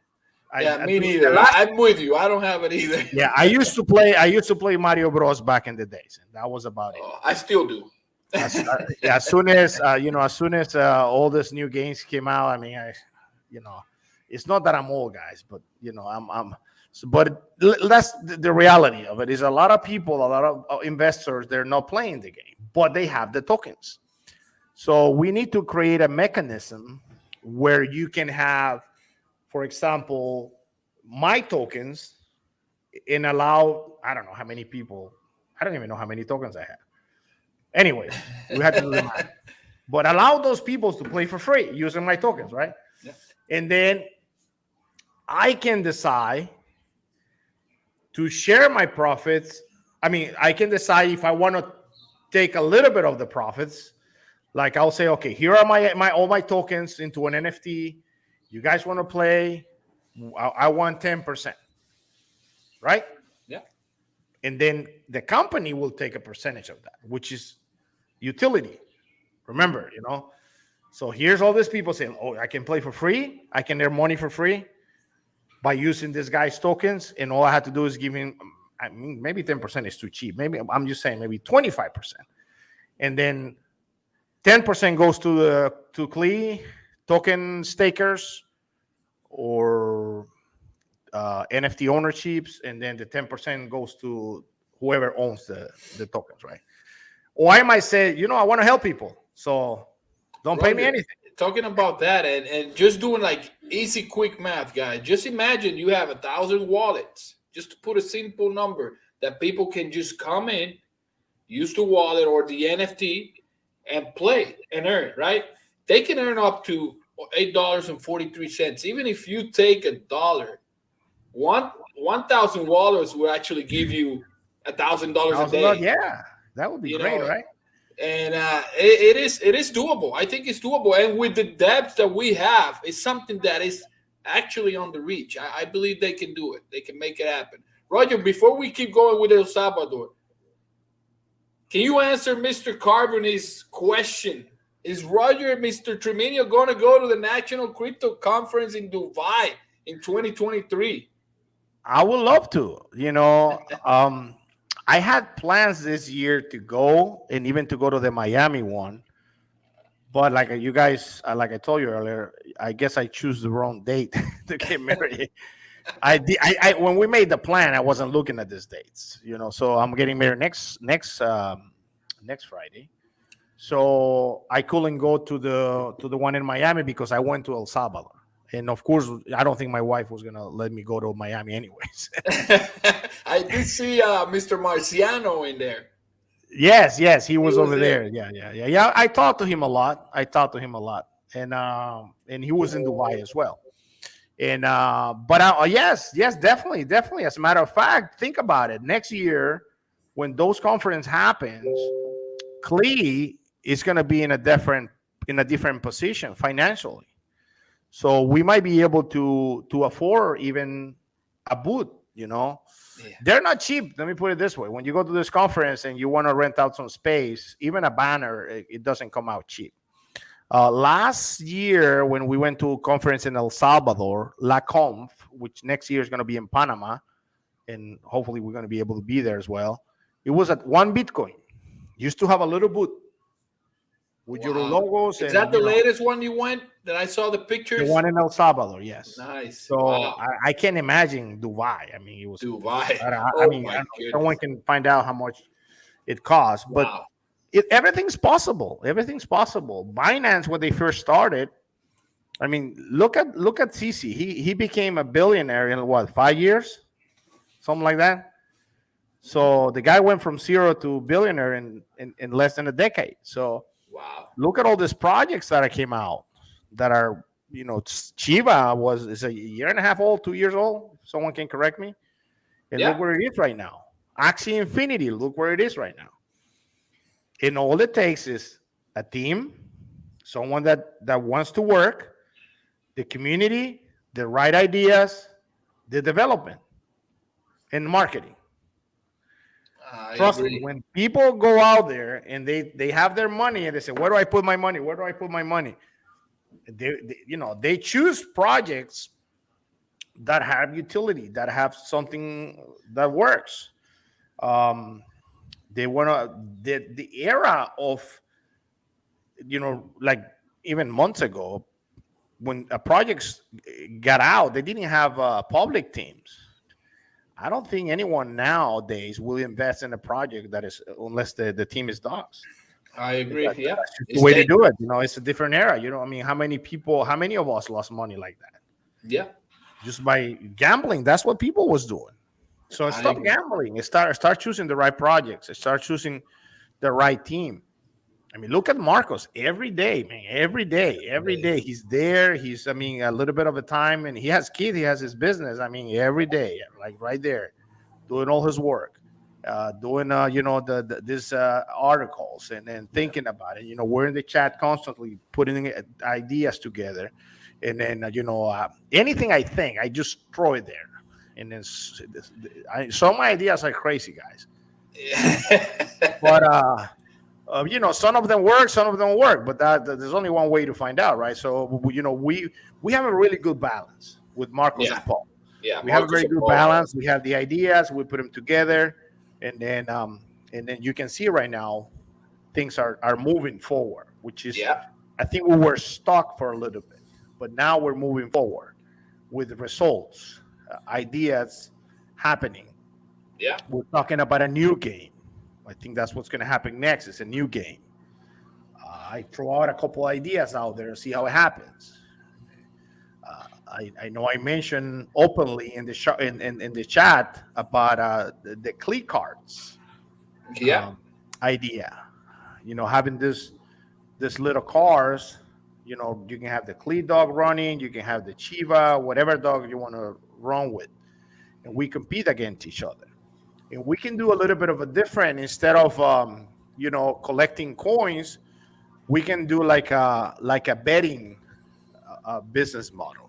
[SPEAKER 2] I
[SPEAKER 1] Me
[SPEAKER 2] the
[SPEAKER 1] neither.
[SPEAKER 2] last,
[SPEAKER 1] I'm with you. I don't have it either.
[SPEAKER 2] yeah, I used to play Mario Bros back in the days, and that was about it.
[SPEAKER 1] Oh, I still do.
[SPEAKER 2] As soon as all these new games came out, I mean, you know, it's not that I'm old, guys, but but that's the reality of it. Is a lot of people, a lot of investors, they're not playing the game, but they have the tokens. So we need to create a mechanism where you can have, for example, my tokens and allow, I don't know how many people, I don't even know how many tokens I have. Anyways, we had to do the math. But allow those people to play for free using my tokens, right?
[SPEAKER 1] Yeah.
[SPEAKER 2] And then I can decide to share my profits. I mean, I can decide if I want to take a little bit of the profits. Like I'll say, okay, here are my all my tokens into an NFT. You guys want to play? I want 10%, right?
[SPEAKER 1] Yeah.
[SPEAKER 2] And then the company will take a percentage of that, which is utility. Remember, So here's all these people saying, "Oh, I can play for free. I can earn money for free." by using this guy's tokens, and all I had to do is give him. I mean, maybe 10% is too cheap. Maybe I'm just saying maybe 25%, and then 10% goes to Klee token stakers or NFT ownerships, and then the 10% goes to whoever owns the tokens, right? Or I might say, I want to help people, so don't pay me
[SPEAKER 1] Roger,
[SPEAKER 2] anything.
[SPEAKER 1] talking about that and just doing like easy, quick math, guys. Just imagine you have 1,000 wallets. Just to put a simple number that people can just come in, use the wallet or the NFT, and play and earn. Right? They can earn up to $8.43. Even if you take $1, 1,000 wallets will actually give you $1,000 a day.
[SPEAKER 2] Yeah, that would be
[SPEAKER 1] You
[SPEAKER 2] great,
[SPEAKER 1] know,
[SPEAKER 2] right?
[SPEAKER 1] and it is doable. I think it's doable, and with the depth that we have, it's something that is actually on the reach. I believe they can do it. They can make it happen. Roger, before we keep going with El Salvador, can you answer Mr. Carbony's question? Is Roger and Mr. Triminio going to go to the National Crypto Conference in Dubai in 2023?
[SPEAKER 2] I would love to. I had plans this year to go and even to go to the Miami one, but like you guys, like I told you earlier, I guess I choose the wrong date to get married. When we made the plan, I wasn't looking at these dates, So I'm getting married next Friday, so I couldn't go to the one in Miami because I went to El Salvador. And of course, I don't think my wife was gonna let me go to Miami anyways.
[SPEAKER 1] I did see Mr. Marciano in there.
[SPEAKER 2] Yes, he was over there. Yeah. I talked to him a lot. And he was in Dubai as well. And yes, definitely. As a matter of fact, think about it. Next year, when those conference happens, Klee is gonna be in a different position financially. So we might be able to afford even a booth, Yeah. They're not cheap. Let me put it this way. When you go to this conference and you want to rent out some space, even a banner, it doesn't come out cheap. Last year, when we went to a conference in El Salvador, La Conf, which next year is going to be in Panama, and hopefully we're going to be able to be there as well, it was at 1 Bitcoin. Used to have a little booth with your logos.
[SPEAKER 1] Is that the latest one you went that I saw the pictures?
[SPEAKER 2] The one in El Salvador, yes.
[SPEAKER 1] Nice.
[SPEAKER 2] So I can't imagine Dubai. I mean, it was
[SPEAKER 1] Dubai.
[SPEAKER 2] I mean, someone can find out how much it costs, but everything's possible. Everything's possible. Binance, when they first started, I mean, look at CC. He became a billionaire in what, 5 years, something like that. So the guy went from zero to billionaire in less than a decade. So look at all these projects that came out that are, Chiva is a year and a half old, 2 years old. Someone can correct me. And look where it is right now. Axie Infinity, look where it is right now. And all it takes is a team, someone that wants to work, the community, the right ideas, the development, and marketing. Trust me, when people go out there and they have their money and they say, where do I put my money? Where do I put my money? They choose projects that have utility, that have something that works. They want to, the era of, like even months ago, when projects got out, they didn't have public teams. I don't think anyone nowadays will invest in a project that is, unless the team is dogs.
[SPEAKER 1] I agree.
[SPEAKER 2] That's the way to do it. It's a different era. I mean, how many of us lost money like that?
[SPEAKER 1] Yeah.
[SPEAKER 2] Just by gambling. That's what people was doing. So stop gambling. Start choosing the right projects. Start choosing the right team. I mean, look at Marcos every day, man. Every day he's there. He's, a little bit of a time, and he has kids. He has his business. Every day, like right there, doing all his work, doing these articles and thinking about it. We're in the chat constantly putting ideas together, and then anything I think, I just throw it there, and then some ideas are crazy, guys. But some of them work, some of them don't work, but there's only one way to find out, right? So we have a really good balance with Marcos and Paul.
[SPEAKER 1] Yeah,
[SPEAKER 2] We have a
[SPEAKER 1] Marcos
[SPEAKER 2] very good
[SPEAKER 1] Apollo.
[SPEAKER 2] balance. We have the ideas, we put them together, and then you can see right now things are moving forward, which is,
[SPEAKER 1] Yeah,
[SPEAKER 2] I think we were stuck for a little bit, but now we're moving forward with results, ideas happening.
[SPEAKER 1] yeah,
[SPEAKER 2] We're talking about a new game. I think that's what's going to happen next. It's a new game. I throw out a couple ideas out there, see how it happens. I know I mentioned openly in the in the chat about the Klee cards
[SPEAKER 1] yeah.
[SPEAKER 2] um, idea. Having this little cars. You can have the Klee dog running. You can have the Chiva, whatever dog you want to run with, and we compete against each other. And we can do a little bit of a different instead of collecting coins. We can do like a betting business model.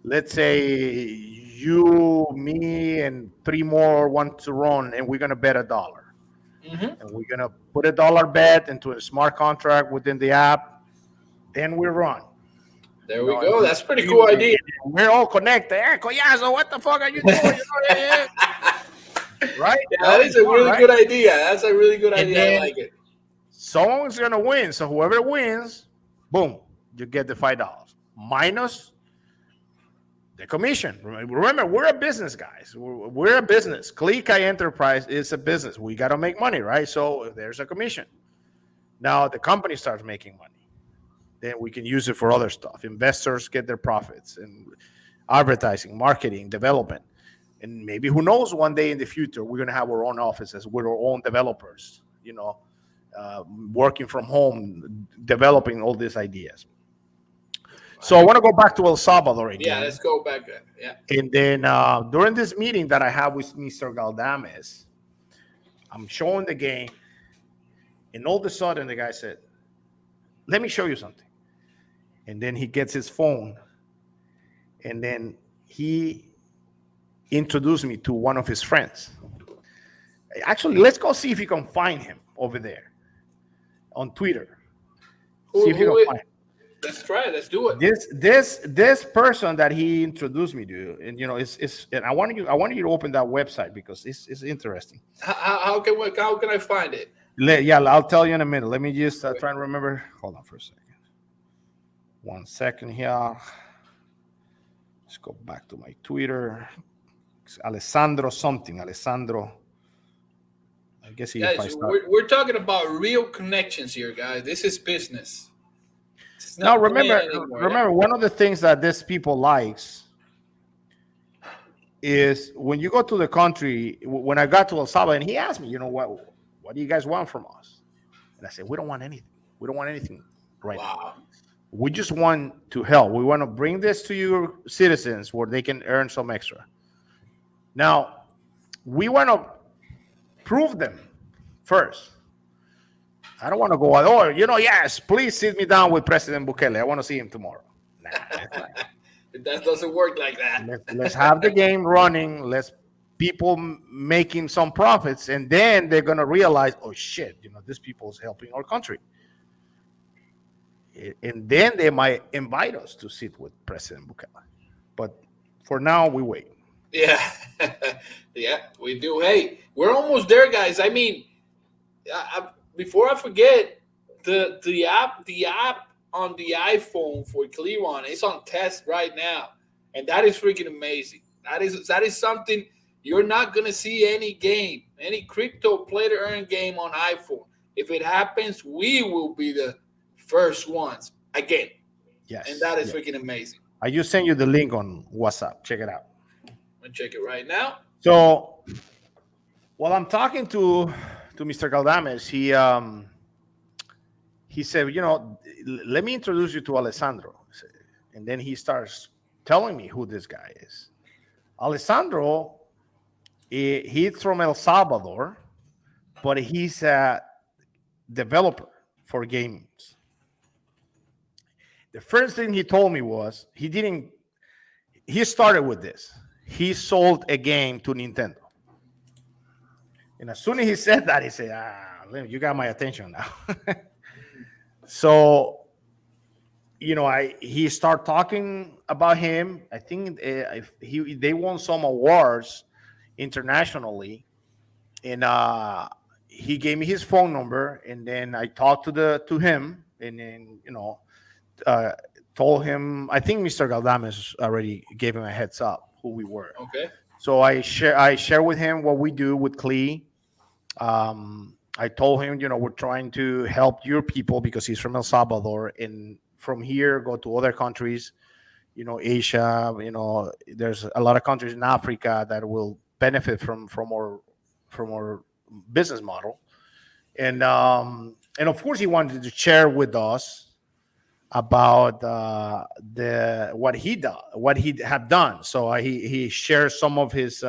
[SPEAKER 2] Let's say you, me, and three more want to run, and we're gonna bet $1,
[SPEAKER 1] Hmm.
[SPEAKER 2] and we're gonna put $1 bet into a smart contract within the app. Then we run.
[SPEAKER 1] There we
[SPEAKER 2] And
[SPEAKER 1] go. That's a pretty cool idea.
[SPEAKER 2] we're all connected. Hey, Collazo, what the fuck are you doing? Right?
[SPEAKER 1] Yeah,
[SPEAKER 2] That
[SPEAKER 1] that
[SPEAKER 2] would be
[SPEAKER 1] is a
[SPEAKER 2] fun,
[SPEAKER 1] really
[SPEAKER 2] right?
[SPEAKER 1] good idea. That's a really good
[SPEAKER 2] And
[SPEAKER 1] idea. I
[SPEAKER 2] then
[SPEAKER 1] like it.
[SPEAKER 2] someone's gonna win. So whoever wins, boom, you get the $5 minus the commission. Remember, we're a business, guys. We're a business. KleeKai Enterprise is a business. We got to make money, right? So there's a commission. Now the company starts making money. Then we can use it for other stuff. Investors get their profits and advertising, marketing, development. And maybe who knows, one day in the future, we're going to have our own offices with our own developers, working from home, developing all these ideas. So I want to go back to El Salvador
[SPEAKER 1] Yeah,
[SPEAKER 2] again.
[SPEAKER 1] let's go back there. Yeah.
[SPEAKER 2] And then during this meeting that I have with Mr. Galdames, I'm showing the game. And all of a sudden, the guy said, let me show you something. And then he gets his phone. And then he introduced me to one of his friends. Actually, let's go see if you can find him over there on Twitter. See if you can find him.
[SPEAKER 1] Let's try it. Let's do it.
[SPEAKER 2] This person that he introduced me to, and and I want you to open that website because it's interesting.
[SPEAKER 1] How can I find it?
[SPEAKER 2] Yeah, I'll tell you in a minute. Let me just try and remember. Hold on for a second. 1 second here. Let's go back to my Twitter. It's Alessandro something. Alessandro. I guess
[SPEAKER 1] Guys, we're talking about real connections here, guys. This is business.
[SPEAKER 2] Now remember, one of the things that these people likes is when you go to the country. When I got to El Salvador, and he asked me, what do you guys want from us? And I said, we don't want anything. We don't want anything right now. We just want to help. We want to bring this to your citizens where they can earn some extra. Now, we want to prove them first. I don't want to go out, yes, please sit me down with President Bukele. I want to see him tomorrow. Nah,
[SPEAKER 1] that doesn't work like that.
[SPEAKER 2] Let's have the game running. Let's people making some profits, and then they're going to realize, oh, shit, this people's helping our country. And then they might invite us to sit with President Bukele. But for now, we wait.
[SPEAKER 1] Yeah. Yeah, we do. Hey, we're almost there, guys. I mean, before I forget, the app on the iPhone for Klee is on test right now, and that is freaking amazing. That is something you're not gonna see any crypto play to earn game on iPhone. If it happens, we will be the first ones again.
[SPEAKER 2] Yes,
[SPEAKER 1] and that is freaking amazing.
[SPEAKER 2] I just sent you the link on WhatsApp. Check it out.
[SPEAKER 1] I'm gonna check it right now.
[SPEAKER 2] So while I'm talking to Mr. Galdames, he said, let me introduce you to Alessandro. And then he starts telling me who this guy is. Alessandro, he's from El Salvador, but he's a developer for games. The first thing he told me was he started with this. He sold a game to Nintendo. And as soon as he said that, he said, you got my attention now. So, he started talking about him. I think if they won some awards internationally, and he gave me his phone number, and then I talked to him, and then uh, told him. I think Mr. Galdames already gave him a heads up who we were.
[SPEAKER 1] Okay.
[SPEAKER 2] So I share with him what we do with Klee. I told him, we're trying to help your people because he's from El Salvador, and from here go to other countries, Asia. There's a lot of countries in Africa that will benefit from our business model, and of course he wanted to share with us about the what he have done. So he shares some of his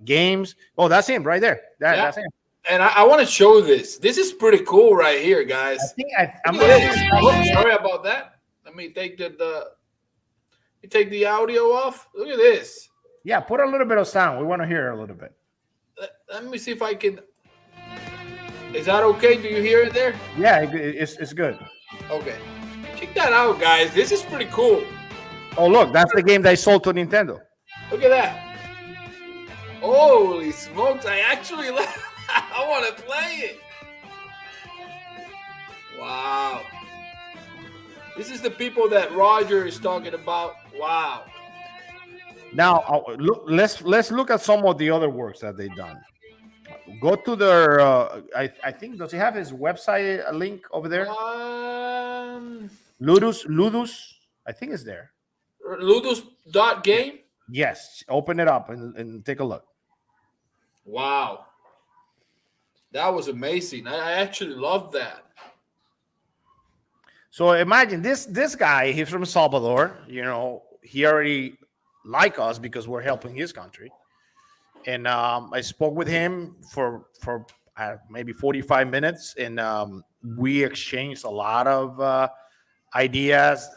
[SPEAKER 2] games. Oh, that's him right there.
[SPEAKER 1] Yeah.
[SPEAKER 2] That's him.
[SPEAKER 1] And I want to show this. This is pretty cool right here, guys.
[SPEAKER 2] I think I'm
[SPEAKER 1] Look at this. Oh, sorry about that. Let me take the audio off. Look at this.
[SPEAKER 2] Yeah, put a little bit of sound. We want to hear a little bit.
[SPEAKER 1] Let me see if I can. Is that okay? Do you hear it there?
[SPEAKER 2] Yeah, it's good.
[SPEAKER 1] Okay. Check that out, guys. This is pretty cool.
[SPEAKER 2] Oh, look, that's the game that I sold to Nintendo.
[SPEAKER 1] Look at that. Holy smokes. I actually I want to play it. Wow. This is the people that Roger is talking about. Wow.
[SPEAKER 2] Now, let's look at some of the other works that they've done. Go to their. I think, does he have his website link over there? Ludus. I think it's there.
[SPEAKER 1] Ludus.game?
[SPEAKER 2] Yes. Open it up and take a look.
[SPEAKER 1] Wow. That was amazing. I actually love that.
[SPEAKER 2] So imagine this guy. He's from Salvador. He already like us because we're helping his country. And I spoke with him for maybe 45 minutes, and we exchanged a lot of ideas.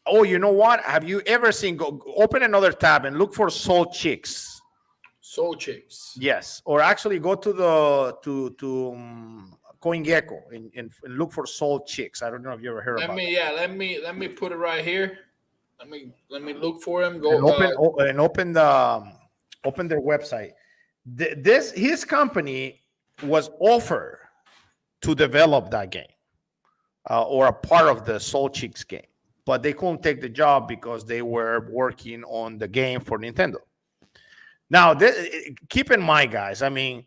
[SPEAKER 2] Oh, you know what? Have you ever seen? Go open another tab and look for Soul Chicks.
[SPEAKER 1] Soul Chicks.
[SPEAKER 2] Yes, or actually go to the CoinGecko and look for Soul Chicks. I don't know if you ever heard about it.
[SPEAKER 1] Let me put it right here. Let me look for him.
[SPEAKER 2] Go and open their website. His company was offered to develop that game or a part of the Soul Chicks game, but they couldn't take the job because they were working on the game for Nintendo. Now, keep in mind, guys. I mean,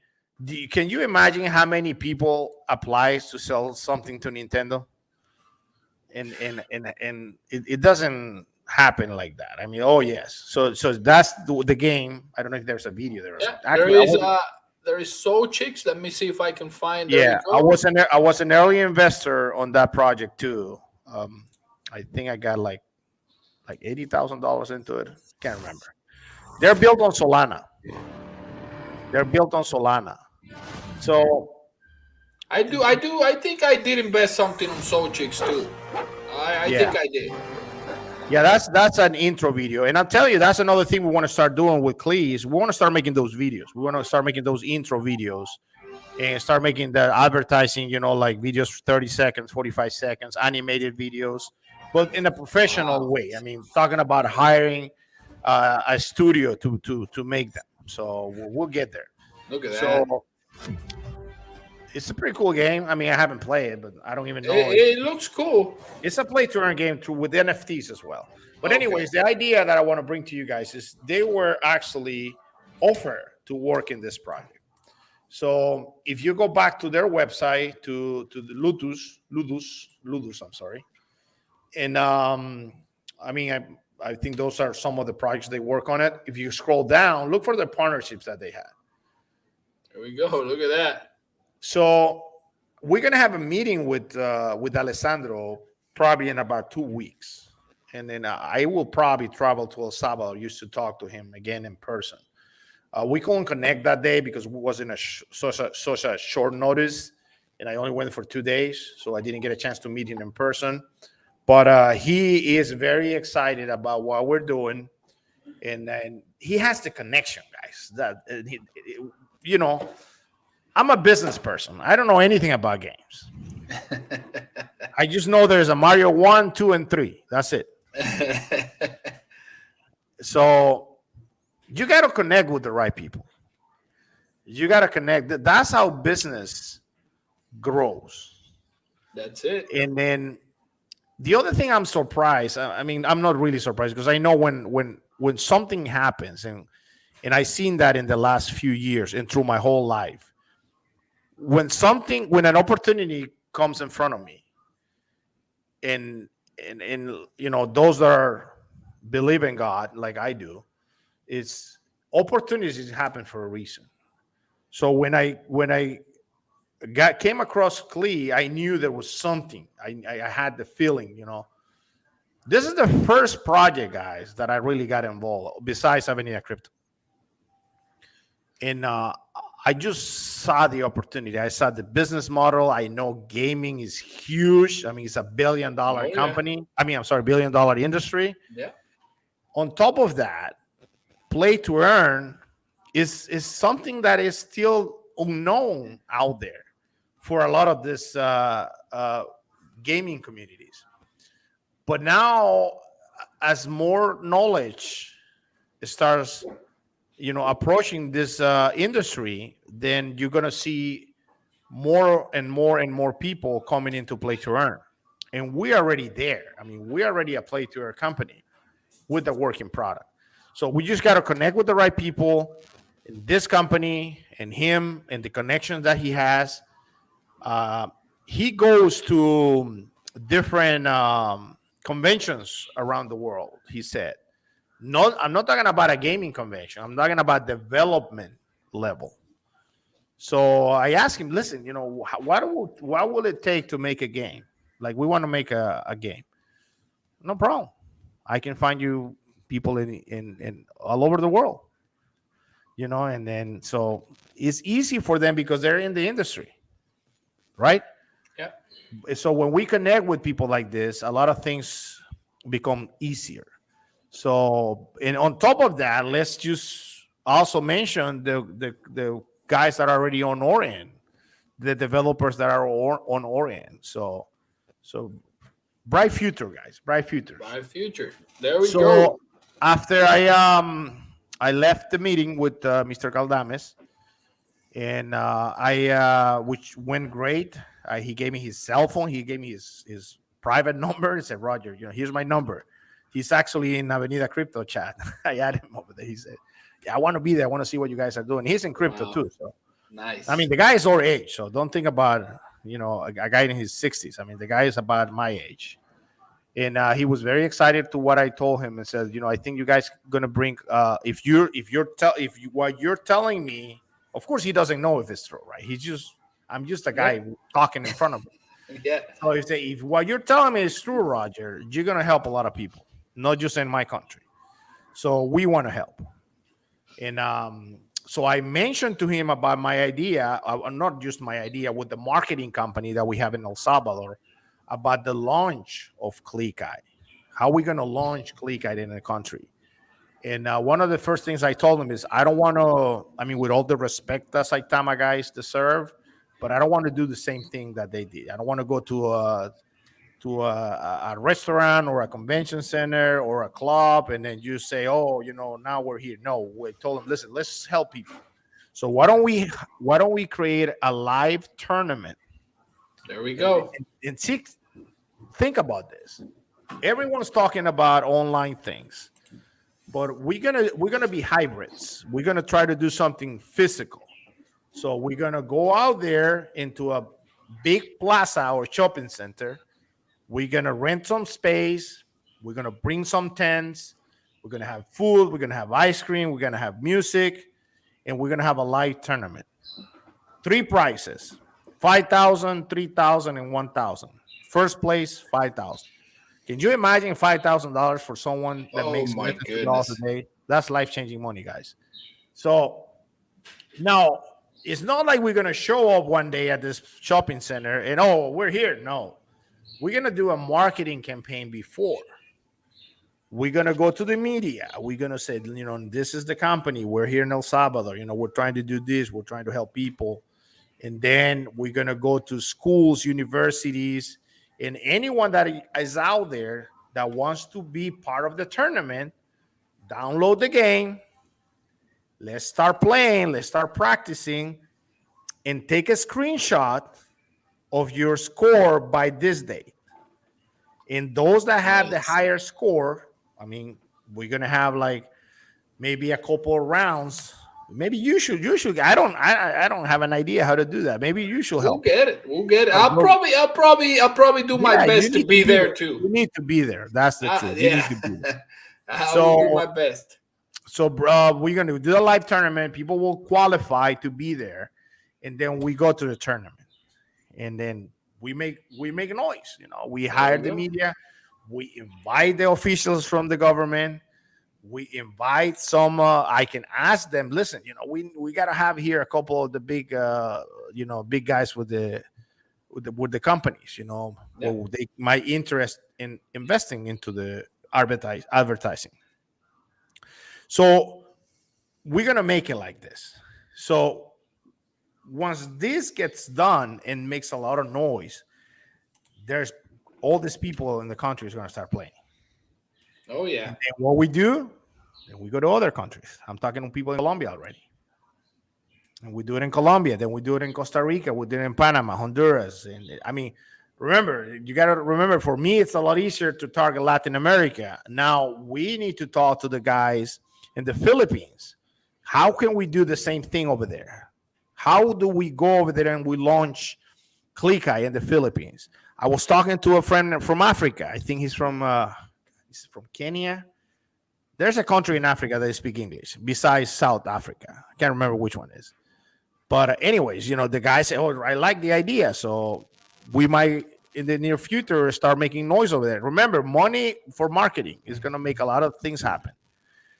[SPEAKER 2] can you imagine how many people applies to sell something to Nintendo? And it doesn't happen like that. I mean, oh yes. So that's the game. I don't know if there's a video there.
[SPEAKER 1] Yeah, actually, there is Soul Chicks. Let me see if I can find.
[SPEAKER 2] Yeah, I was an early investor on that project too. I think I got like $80,000 into it. Can't remember. They're built on Solana. So
[SPEAKER 1] I think I did invest something on Soul Chicks too. I think I did.
[SPEAKER 2] Yeah, that's an intro video, and I'll tell you, that's another thing we want to start doing with Klee is we want to start making those videos. We want to start making those intro videos and start making the advertising, like videos for 30 seconds, 45 seconds, animated videos, but in a professional way. I mean, talking about hiring a studio to make them. So we'll get there.
[SPEAKER 1] Look at that.
[SPEAKER 2] It's a pretty cool game. I mean, I haven't played it, but I don't even know.
[SPEAKER 1] It looks cool.
[SPEAKER 2] It's a play-to-earn game with NFTs as well. But anyways, the idea that I want to bring to you guys is they were actually offered to work in this project. So if you go back to their website, to the Ludus, I'm sorry. And I mean, I think those are some of the projects they work on it. If you scroll down, look for the partnerships that they had.
[SPEAKER 1] There we go. Look at that.
[SPEAKER 2] So we're gonna have a meeting with Alessandro probably in about 2 weeks, and then I will probably travel to El Salvador just to talk to him again in person. We couldn't connect that day because we was in such a short notice, and I only went for 2 days, so I didn't get a chance to meet him in person. But he is very excited about what we're doing, and he has the connection, guys. That I'm a business person. I don't know anything about games. I just know there's a Mario 1, 2, and 3. That's it. So you got to connect with the right people. You got to connect. That's how business grows.
[SPEAKER 1] That's it.
[SPEAKER 2] And then the other thing I'm surprised. I mean, I'm not really surprised because I know when something happens, and I seen that in the last few years and through my whole life. When an opportunity comes in front of me, and those that are believe in God like I do, it's opportunities happen for a reason. So when I came across Klee, I knew there was something. I had the feeling, this is the first project, guys, that I really got involved besides Avenida Crypto. And I just saw the opportunity. I saw the business model. I know gaming is huge. I mean, it's $1 billion company. I mean, I'm sorry, $1 billion industry.
[SPEAKER 1] Yeah.
[SPEAKER 2] On top of that, play to earn is something that is still unknown out there for a lot of this gaming communities. But now, as more knowledge starts, approaching this industry, then you're gonna see more and more and more people coming into play to earn, and we're already there. I mean, we're already a play to earn company with a working product. So we just got to connect with the right people in this company and him and the connections that he has. He goes to different conventions around the world. He said, "No, I'm not talking about a gaming convention. I'm talking about development level." So I asked him, "Listen, what will it take to make a game? Like we want to make a game. No problem. I can find you people in all over the world, and then so it's easy for them because they're in the industry, right?
[SPEAKER 1] Yeah.
[SPEAKER 2] So when we connect with people like this, a lot of things become easier. So, and on top of that, let's just also mention the guys that are already on our end, the developers that are on our end. So bright future, guys, bright future.
[SPEAKER 1] Bright future. There we
[SPEAKER 2] So
[SPEAKER 1] go.
[SPEAKER 2] after I left the meeting with Mr. Caldames, and which went great. He gave me his cell phone. He gave me his private number. He said, "Roger, here's my number." He's actually in Avenida Crypto chat. I added him over there. He said, "Yeah, I want to be there. I want to see what you guys are doing." He's in crypto too. So
[SPEAKER 1] Nice.
[SPEAKER 2] I mean, the guy is our age. So don't think about a guy in his 60s. I mean, the guy is about my age. And he was very excited to what I told him and said, I think you guys gonna bring what you're telling me. Of course, he doesn't know if it's true, right? I'm just a guy talking in front of him.
[SPEAKER 1] Yeah.
[SPEAKER 2] So if what you're telling me is true, Roger, you're gonna help a lot of people, not just in my country. So we want to help. And so I mentioned to him about my idea, not just my idea, with the marketing company that we have in El Salvador, about the launch of KleeKai. How are we going to launch KleeKai in the country? And one of the first things I told him is, I don't want to, I mean, with all the respect that Saitama guys deserve, but I don't want to do the same thing that they did. I don't want to go to a restaurant or a convention center or a club and then you say, oh, now we're here. No, we told him, listen, let's help people. So why don't we create a live tournament?
[SPEAKER 1] There we go.
[SPEAKER 2] And think about this. Everyone's talking about online things, but we're gonna be hybrids. We're gonna try to do something physical. So we're gonna go out there into a big plaza or shopping center. We're gonna rent some space. We're gonna bring some tents. We're gonna have food. We're gonna have ice cream. We're gonna have music, and we're gonna have a live tournament. 3 prizes: 5,000, 3,000, and 1,000. First place, 5,000. Can you imagine $5,000 for someone that makes $1,000 a day? That's life-changing money, guys. So now it's not like we're gonna show up one day at this shopping center and we're here. No, we're gonna do a marketing campaign before. We're gonna go to the media. We're gonna say, this is the company. We're here in El Salvador. We're trying to do this. We're trying to help people. And then we're going to go to schools, universities, And anyone that is out there that wants to be part of the tournament, download the game. Let's start playing. Let's start practicing, and take a screenshot of your score by this date. And those that have the
[SPEAKER 1] Nice.
[SPEAKER 2] higher score, I mean, we're gonna have like maybe a couple of rounds. Maybe you should. I don't have an idea how to do that. Maybe you should
[SPEAKER 1] We'll
[SPEAKER 2] help.
[SPEAKER 1] get it. We'll get it.
[SPEAKER 2] But
[SPEAKER 1] I'll probably do my
[SPEAKER 2] yeah, you
[SPEAKER 1] best to
[SPEAKER 2] need
[SPEAKER 1] be
[SPEAKER 2] to be
[SPEAKER 1] there
[SPEAKER 2] there.
[SPEAKER 1] too.
[SPEAKER 2] You need to be there. That's the truth. You need to be there.
[SPEAKER 1] Yeah. I will do my
[SPEAKER 2] So,
[SPEAKER 1] best.
[SPEAKER 2] we're gonna do a live tournament. People will qualify to be there, and then we go to the tournament, and then we make noise. We
[SPEAKER 1] There
[SPEAKER 2] hire
[SPEAKER 1] we
[SPEAKER 2] the
[SPEAKER 1] go.
[SPEAKER 2] media. We invite the officials from the government. We invite some. I can ask them. Listen, we gotta have here a couple of the big, big guys with the companies.
[SPEAKER 1] Yeah.
[SPEAKER 2] They might interest in investing into the advertising. So we're gonna make it like this. So once this gets done and makes a lot of noise, there's all these people in the country is gonna start playing.
[SPEAKER 1] Oh yeah.
[SPEAKER 2] And then what we do, then we go to other countries. I'm talking to people in Colombia already. And we do it in Colombia. Then we do it in Costa Rica. We do it in Panama, Honduras. And I mean, remember, you got to remember, for me, it's a lot easier to target Latin America. Now we need to talk to the guys in the Philippines. How can we do the same thing over there? How do we go over there and we launch KleeKai in the Philippines? I was talking to a friend from Africa. I think he's from Kenya. There's a country in Africa that speaks English besides South Africa. I can't remember which one is. But anyways, the guy said, "Oh, I like the idea." So we might, in the near future, start making noise over there. Remember, money for marketing is going to make a lot of things happen.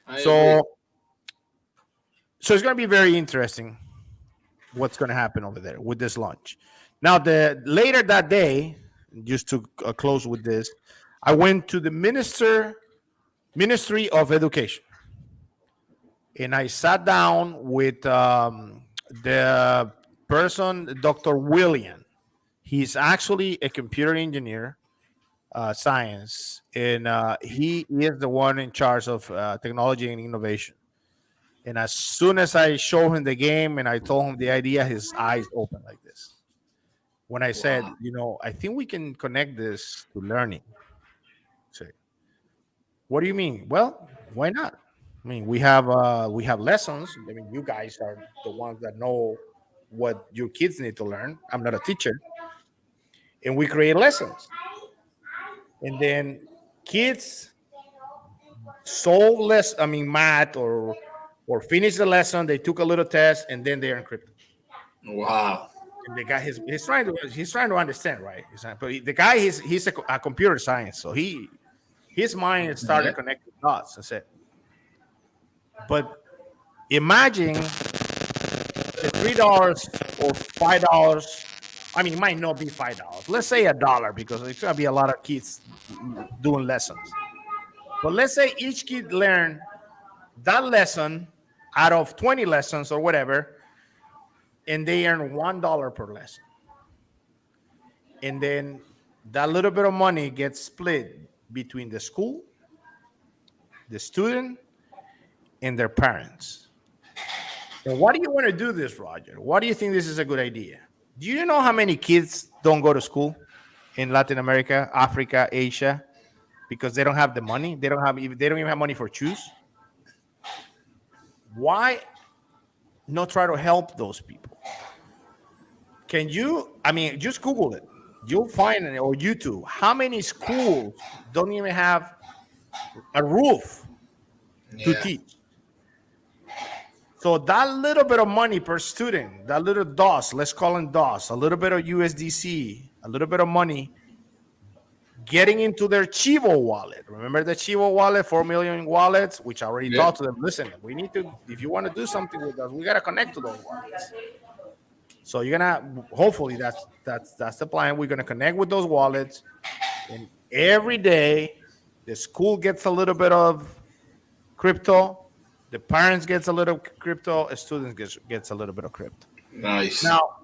[SPEAKER 1] I agree.
[SPEAKER 2] So it's going to be very interesting what's going to happen over there with this launch. Now, later that day, just to close with this, I went to the Ministry of Education, and I sat down with the person, Dr. William. He's actually a computer engineer, science, and he is the one in charge of technology and innovation. And as soon as I showed him the game and I told him the idea, his eyes opened like this. When I said,
[SPEAKER 1] Wow.
[SPEAKER 2] I think we can connect this to learning. Say, what do you mean? Well, why not? I mean, we have lessons. I mean, you guys are the ones that know what your kids need to learn. I'm not a teacher, and we create lessons, and then kids solve less. I mean, math or finish the lesson. They took a little test, and then they're encrypted.
[SPEAKER 1] Wow.
[SPEAKER 2] And the guy he's trying to understand, right? But the guy he's a computer science, so his mind started
[SPEAKER 1] Yeah.
[SPEAKER 2] connecting dots and said, but imagine the $3 or $5. I mean, it might not be $5. Let's say $1 because it's gonna be a lot of kids doing lessons. But let's say each kid learn that lesson out of 20 lessons or whatever, and they earn $1 per lesson. And then that little bit of money gets split between the school, the student, and their parents. And why do you want to do this, Roger? Why do you think this is a good idea? Do you know how many kids don't go to school in Latin America, Africa, Asia, because they don't have the money? They don't even have money for shoes. Why not try to help those people? Can you? I mean, just Google it. You'll find it, or YouTube. How many schools don't even have a roof to
[SPEAKER 1] Yeah.
[SPEAKER 2] teach? So that little bit of money per student, that little DOS, let's call it DOS, a little bit of USDC, a little bit of money getting into their Chivo wallet. Remember the Chivo wallet, 4 million wallets, which I already
[SPEAKER 1] Yeah.
[SPEAKER 2] talked to them. Listen, we need to, if you want to do something with us, we got to connect to those wallets. So you're gonna, hopefully that's the plan. We're gonna connect with those wallets, and every day the school gets a little bit of crypto, the parents gets a little crypto, a student gets a little bit of crypto.
[SPEAKER 1] Nice.
[SPEAKER 2] Now,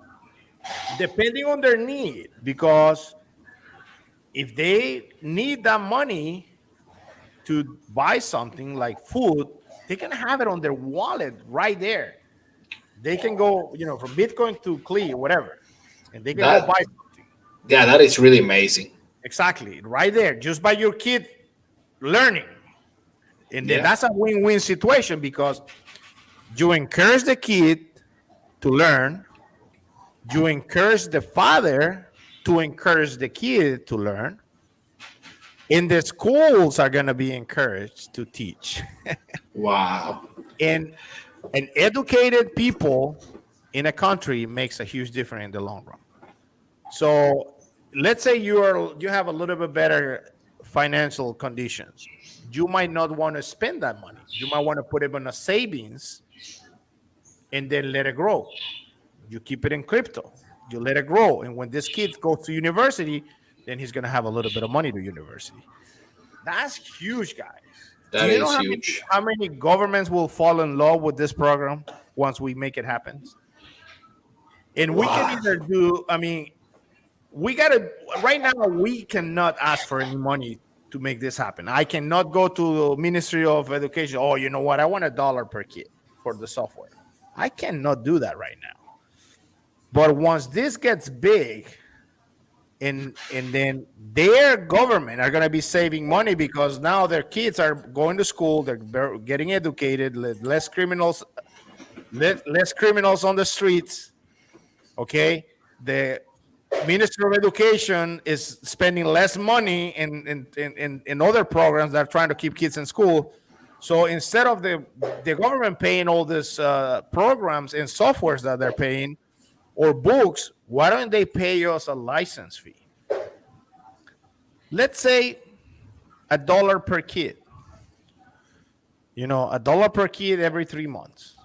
[SPEAKER 2] depending on their need, because If they need that money to buy something like food, they can have it on their wallet right there. They can go, from Bitcoin to Klee, whatever, and they can go
[SPEAKER 1] That
[SPEAKER 2] buy something.
[SPEAKER 1] yeah, that is really amazing.
[SPEAKER 2] Exactly, right there, just by your kid learning. And then
[SPEAKER 1] Yeah.
[SPEAKER 2] that's a win-win situation because you encourage the kid to learn, you encourage the father to encourage the kid to learn, and the schools are going to be encouraged to teach.
[SPEAKER 1] Wow.
[SPEAKER 2] And educated people in a country makes a huge difference in the long run. So let's say you have a little bit better financial conditions. You might not want to spend that money. You might want to put it in a savings and then let it grow. You keep it in crypto. You let it grow. And when this kid goes to university, then he's gonna have a little bit of money to university. That's huge, guys. Do
[SPEAKER 1] That
[SPEAKER 2] you know
[SPEAKER 1] is huge.
[SPEAKER 2] how many governments will fall in love with this program once we make it happen? And we can
[SPEAKER 1] Wow.
[SPEAKER 2] either do, I mean, we gotta right now we cannot ask for any money to make this happen. I cannot go to the Ministry of Education. Oh, you know what? I want $1 per kid for the software. I cannot do that right now. But once this gets big, and then their government are going to be saving money because now their kids are going to school, they're getting educated, less criminals on the streets. Okay, the Minister of Education is spending less money in other programs that are trying to keep kids in school. So instead of the government paying all these programs and softwares that they're paying or books, why don't they pay us a license fee? Let's say $1 per kid. $1 per kid every 3 months.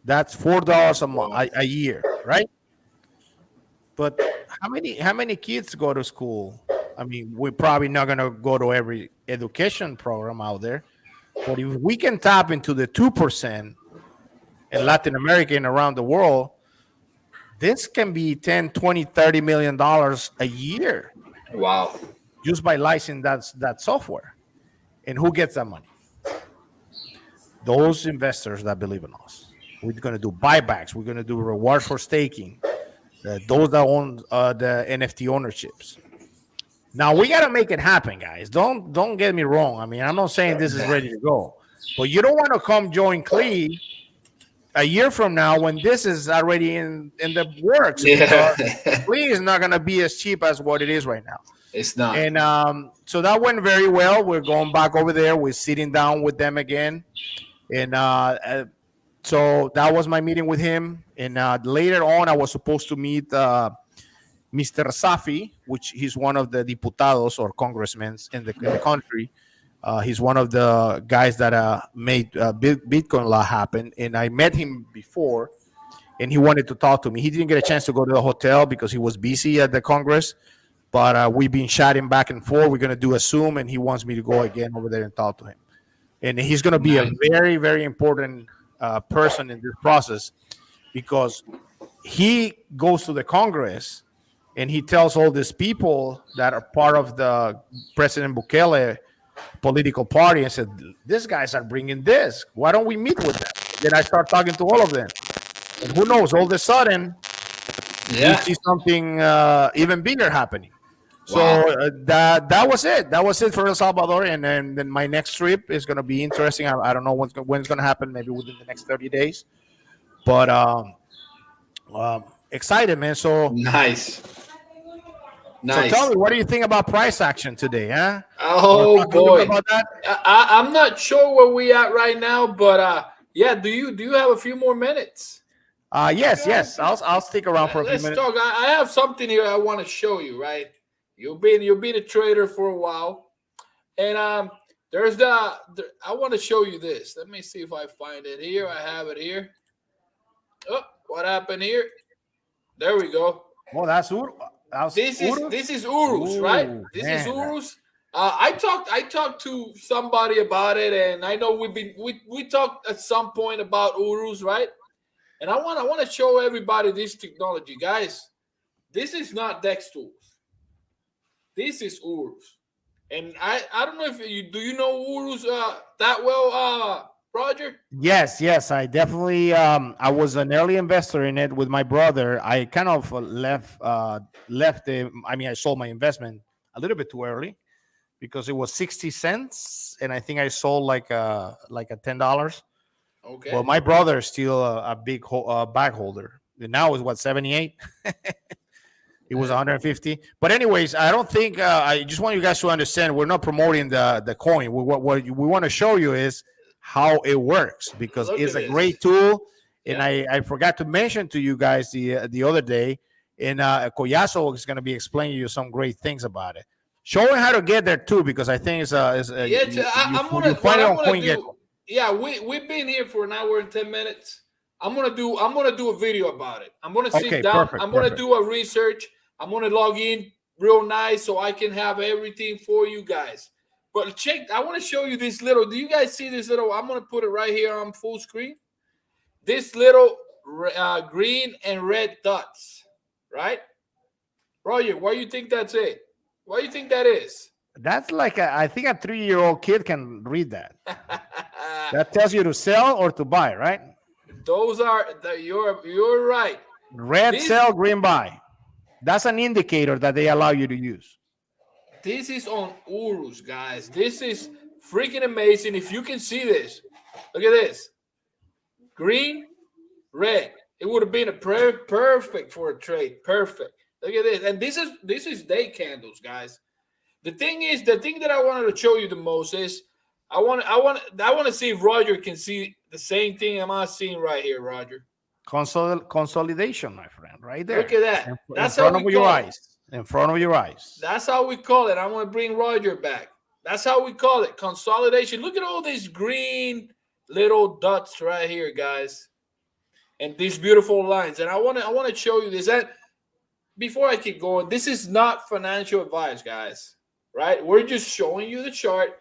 [SPEAKER 2] That's $4 a month,
[SPEAKER 1] Wow.
[SPEAKER 2] a year, right? But how many kids go to school? I mean, we're probably not gonna go to every education program out there. But if we can tap into the 2% in Latin America and around the world, this can be 10, 20, $30 million a year
[SPEAKER 1] Wow.
[SPEAKER 2] just by licensing that software. And who gets that money? Those investors that believe in us. We're going to do buybacks. We're going to do rewards for staking. Those that own the NFT ownerships. Now we got to make it happen, guys. Don't get me wrong. I mean, I'm not saying this is ready to go, but you don't want to come join Klee a year from now when this is already in the works because
[SPEAKER 1] Yeah.
[SPEAKER 2] Klee is not going to be as cheap as what it is right now.
[SPEAKER 1] It's not.
[SPEAKER 2] And so that went very well. We're going back over there. We're sitting down with them again. And so that was my meeting with him. And later on, I was supposed to meet Mr. Safi, which he's one of the diputados or congressmen in the country. He's one of the guys that made Bitcoin law happen. And I met him before, and he wanted to talk to me. He didn't get a chance to go to the hotel because he was busy at the Congress. But we've been chatting back and forth. We're going to do a Zoom, and he wants me to go again over there and talk to him. And he's going to be a
[SPEAKER 1] Nice.
[SPEAKER 2] very, very important person in this process because he goes to the Congress and he tells all these people that are part of the President Bukele political party and said, "These guys are bringing this. Why don't we meet with them?" Then I start talking to all of them. And who knows? All of a sudden, we
[SPEAKER 1] Yeah.
[SPEAKER 2] see something even bigger happening. So
[SPEAKER 1] Wow.
[SPEAKER 2] that was it. That was it for El Salvador, and then my next trip is going to be interesting. I don't know when it's going to happen. Maybe within the next 30 days. But excited, man.
[SPEAKER 1] Nice.
[SPEAKER 2] So tell
[SPEAKER 1] Nice.
[SPEAKER 2] me, what do you think about price action today? Huh? Want to
[SPEAKER 1] Oh
[SPEAKER 2] talk a little bit
[SPEAKER 1] boy.
[SPEAKER 2] about that?
[SPEAKER 1] I'm not sure where we at right now, but yeah. Do you have a few more minutes?
[SPEAKER 2] Yes, yes. I'll stick around for a few
[SPEAKER 1] Let's
[SPEAKER 2] minutes.
[SPEAKER 1] talk. I have something here I want to show you. Right. You've been a trader for a while, and there's I want to show you this. Let me see if I find it here. I have it here. Oh, what happened here? There we go.
[SPEAKER 2] Oh, that's
[SPEAKER 1] This is Urus, right?
[SPEAKER 2] Ooh,
[SPEAKER 1] This is
[SPEAKER 2] man.
[SPEAKER 1] Urus. I talked to somebody about it, and I know we talked at some point about Urus, right? And I want to show everybody this technology, guys. This is not Dex tools. This is Urus. And I don't know if you know Urus that well, Roger?
[SPEAKER 2] Yes, I definitely. I was an early investor in it with my brother. I kind of left the. I mean, I sold my investment a little bit too early because it was 60 cents, and I think I sold like a $10. Well,
[SPEAKER 1] Okay.
[SPEAKER 2] my brother is still a big bag holder. And now is what 78. It was 150. But anyways, I don't think I just want you guys to understand we're not promoting the coin. What we want to show you is how it works because
[SPEAKER 1] Look
[SPEAKER 2] it's
[SPEAKER 1] at
[SPEAKER 2] a
[SPEAKER 1] this.
[SPEAKER 2] great tool. And
[SPEAKER 1] Yeah.
[SPEAKER 2] I forgot to mention to you guys the other day, and Collazo is going to be explaining you some great things about it. Showing how to get there too, because I think
[SPEAKER 1] Yeah,
[SPEAKER 2] you
[SPEAKER 1] what
[SPEAKER 2] find it
[SPEAKER 1] I'm
[SPEAKER 2] on
[SPEAKER 1] gonna do.
[SPEAKER 2] CoinGecko.
[SPEAKER 1] Yeah, we've been here for an hour and 10 minutes. I'm gonna do a video about it. I'm gonna sit
[SPEAKER 2] Okay,
[SPEAKER 1] down.
[SPEAKER 2] perfect,
[SPEAKER 1] I'm gonna
[SPEAKER 2] perfect.
[SPEAKER 1] do a research. I'm gonna log in real nice so I can have everything for you guys. But check, I want to show you this little. Do you guys see this little? I'm gonna put it right here on full screen. This little green and red dots, right? Roger, why you think that's it? Why you think that is?
[SPEAKER 2] That's like I think a 3-year-old kid can read that. That tells you to sell or to buy, right?
[SPEAKER 1] Those are you're right.
[SPEAKER 2] Red
[SPEAKER 1] This
[SPEAKER 2] sell, green buy. That's an indicator that they allow you to use.
[SPEAKER 1] this is on Urus, guys. This is freaking amazing. If you can see this, look at this. Green, red. It would have been a perfect for a trade. Perfect. Look at this. And this is day candles, guys. The thing that I wanted to show you the most is I want to see if Roger can see the same thing I'm seeing right here, Roger.
[SPEAKER 2] Consolidation, my friend, right
[SPEAKER 1] Look
[SPEAKER 2] there.
[SPEAKER 1] at that.
[SPEAKER 2] In
[SPEAKER 1] That's how
[SPEAKER 2] front
[SPEAKER 1] we
[SPEAKER 2] of your
[SPEAKER 1] call it.
[SPEAKER 2] eyes. In front of your eyes.
[SPEAKER 1] That's how we call it. I want to bring Roger back. That's how we call it. Consolidation. Look at all these green little dots right here, guys. And these beautiful lines. And I want to show you this. And before I keep going, this is not financial advice, guys. Right? We're just showing you the chart.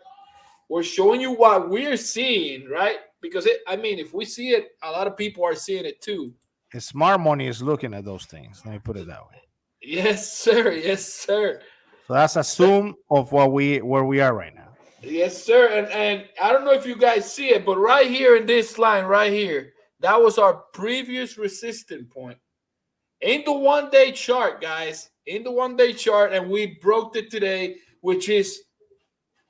[SPEAKER 1] We're showing you what we're seeing, right? Because if we see it, a lot of people are seeing it too.
[SPEAKER 2] Smart money is looking at those things. Let me put it that way.
[SPEAKER 1] Yes, sir. Yes, sir.
[SPEAKER 2] So that's a zoom of where we are right now.
[SPEAKER 1] Yes, sir. And I don't know if you guys see it, but right here in this line, right here, that was our previous resistance point in the 1 day chart, guys. In the 1 day chart, and we broke it today, which is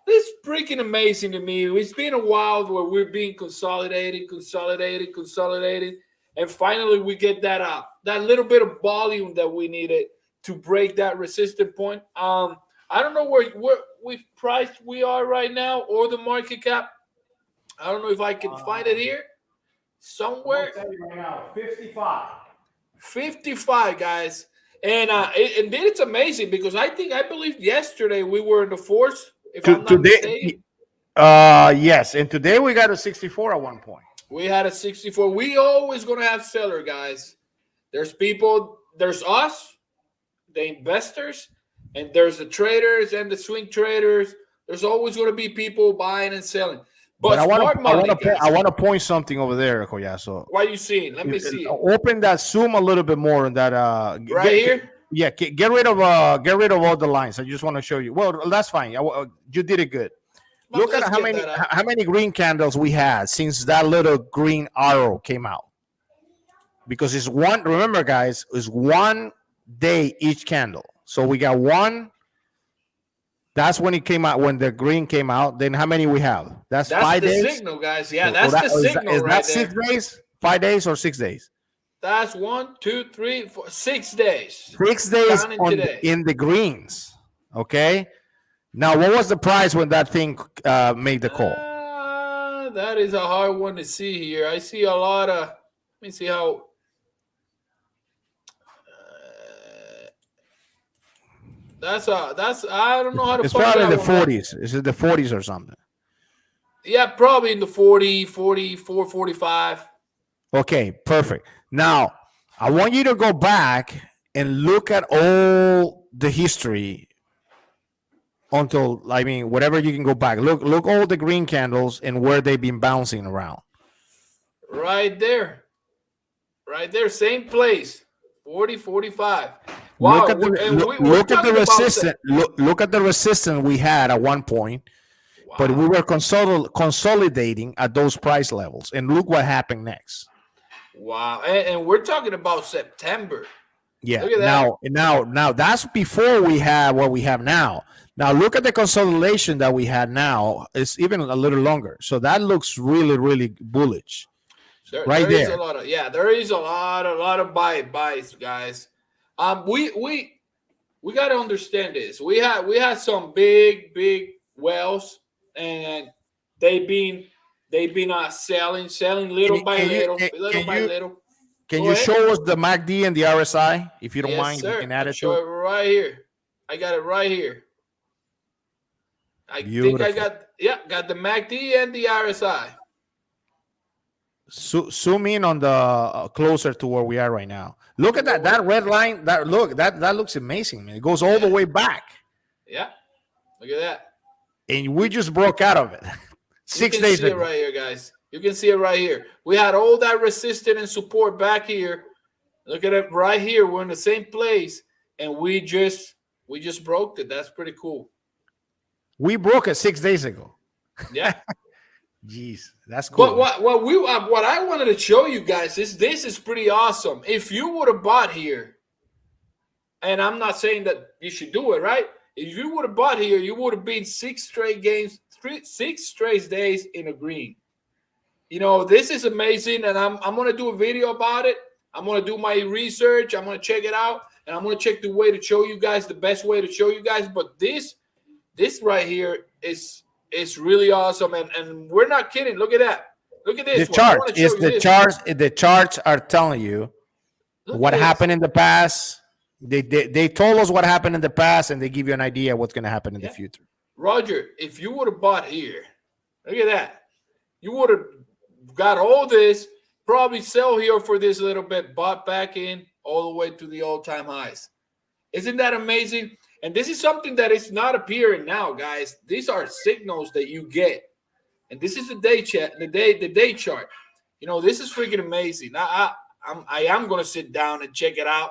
[SPEAKER 1] this freaking amazing to me. It's been a while where we're being consolidated, and finally we get that out. That little bit of volume that we needed to break that resistance point. I don't know where we priced we are right now or the market cap. I don't know if I can find it here
[SPEAKER 2] I'm gonna
[SPEAKER 1] somewhere.
[SPEAKER 2] tell you right now, 55.
[SPEAKER 1] 55, guys. And then it's amazing because I believe yesterday we were in the fourth, if I'm not
[SPEAKER 2] Today,
[SPEAKER 1] mistaken.
[SPEAKER 2] yes, and today we got a 64 at one point.
[SPEAKER 1] We had a 64. We always gonna have seller, guys. There's people, there's us, the investors, and there's the traders and the swing traders. There's always gonna be people buying and selling.
[SPEAKER 2] But
[SPEAKER 1] But smart money, guys.
[SPEAKER 2] I want to point something over there, Collazo.
[SPEAKER 1] What are you seeing? Let me see it.
[SPEAKER 2] Open that zoom a little bit more on that.
[SPEAKER 1] Right here.
[SPEAKER 2] Get rid of all the lines. I just want to show you. Well, that's fine. You did it good. Look at
[SPEAKER 1] Let's get that out.
[SPEAKER 2] how many green candles we had since that little green arrow came out. Because it's one. Remember, guys, it's 1 day each candle. So we got one. That's when it came out. When the green came out, then how many we have? That's
[SPEAKER 1] That's
[SPEAKER 2] 5 days.
[SPEAKER 1] the signal, guys. Yeah, that's the signal
[SPEAKER 2] Is
[SPEAKER 1] right
[SPEAKER 2] that
[SPEAKER 1] there.
[SPEAKER 2] 6 days? 5 days or 6 days?
[SPEAKER 1] That's 1, 2, 3, 4, 6 days.
[SPEAKER 2] 6 days
[SPEAKER 1] Counting today.
[SPEAKER 2] in the greens. Okay. Now, what was the price when that thing made the call?
[SPEAKER 1] That is a hard one to see here. I see a lot of. Let me see how. That's I don't know how to.
[SPEAKER 2] It's
[SPEAKER 1] find
[SPEAKER 2] probably in
[SPEAKER 1] that
[SPEAKER 2] the
[SPEAKER 1] one.
[SPEAKER 2] 40s. Is it the 40s or something?
[SPEAKER 1] Yeah, probably in the 40, 44, 45.
[SPEAKER 2] Okay, perfect. Now, I want you to go back and look at all the history until, whatever you can go back. Look all the green candles and where they've been bouncing around.
[SPEAKER 1] Right there. Right there. Same place. 40, 45. Wow, we're
[SPEAKER 2] look at the
[SPEAKER 1] talking about
[SPEAKER 2] resistance. Look at the resistance we had at one point, but we
[SPEAKER 1] wow,
[SPEAKER 2] were consolidating at those price levels, and look what happened next.
[SPEAKER 1] wow, and we're talking about September.
[SPEAKER 2] Yeah.
[SPEAKER 1] Look at that.
[SPEAKER 2] Now that's before we have what we have now. Now look at the consolidation that we had now. It's even a little longer. So that looks really, really bullish. Right
[SPEAKER 1] There is a
[SPEAKER 2] there.
[SPEAKER 1] lot of there is a lot of buys, guys. We got to understand this. We had some big wells, and they've been selling little by little, little by little.
[SPEAKER 2] Can
[SPEAKER 1] Go
[SPEAKER 2] you
[SPEAKER 1] ahead.
[SPEAKER 2] show us the MACD and the RSI if you don't
[SPEAKER 1] Yes,
[SPEAKER 2] mind? We
[SPEAKER 1] sir.
[SPEAKER 2] can add
[SPEAKER 1] I
[SPEAKER 2] it
[SPEAKER 1] show
[SPEAKER 2] to
[SPEAKER 1] it
[SPEAKER 2] it.
[SPEAKER 1] right here. I got it right here. I think I
[SPEAKER 2] Beautiful.
[SPEAKER 1] got the MACD and the RSI.
[SPEAKER 2] Zoom in on the closer to where we are right now. Look at that red line. That looks amazing, man. It goes all the way back,
[SPEAKER 1] Yeah, look at that.
[SPEAKER 2] and we just broke out of it
[SPEAKER 1] You
[SPEAKER 2] 6
[SPEAKER 1] can
[SPEAKER 2] days
[SPEAKER 1] see it
[SPEAKER 2] ago.
[SPEAKER 1] right here, guys. You can see it right here. We had all that resistance and support back here. Look at it right here. We're in the same place, and we just broke it. That's pretty cool.
[SPEAKER 2] We broke it 6 days ago.
[SPEAKER 1] Yeah.
[SPEAKER 2] Jeez, that's cool.
[SPEAKER 1] But what I wanted to show you guys is this is pretty awesome. If you would have bought here, and I'm not saying that you should do it, right? If you would have bought here, you would have been 6 straight games, 6 straight days in a green. You know, this is amazing, and I'm gonna do a video about it. I'm gonna do my research. I'm gonna check it out, and I'm gonna check the way to show you guys the best way to show you guys. But this right here is really awesome, and we're not kidding. Look at that. Look at this.
[SPEAKER 2] The chart is the charts. The charts are telling you what happened in the past. They told us what happened in the past, and they give you an idea what's going to happen in the future.
[SPEAKER 1] Roger, if you would have bought here, look at that. You would have got all this, probably sell here for this little bit, bought back in all the way to the all-time highs. Isn't that amazing? And this is something that is not appearing now, guys. These are signals that you get, and this is the day chat, the day chart. You know, this is freaking amazing. I am gonna sit down and check it out,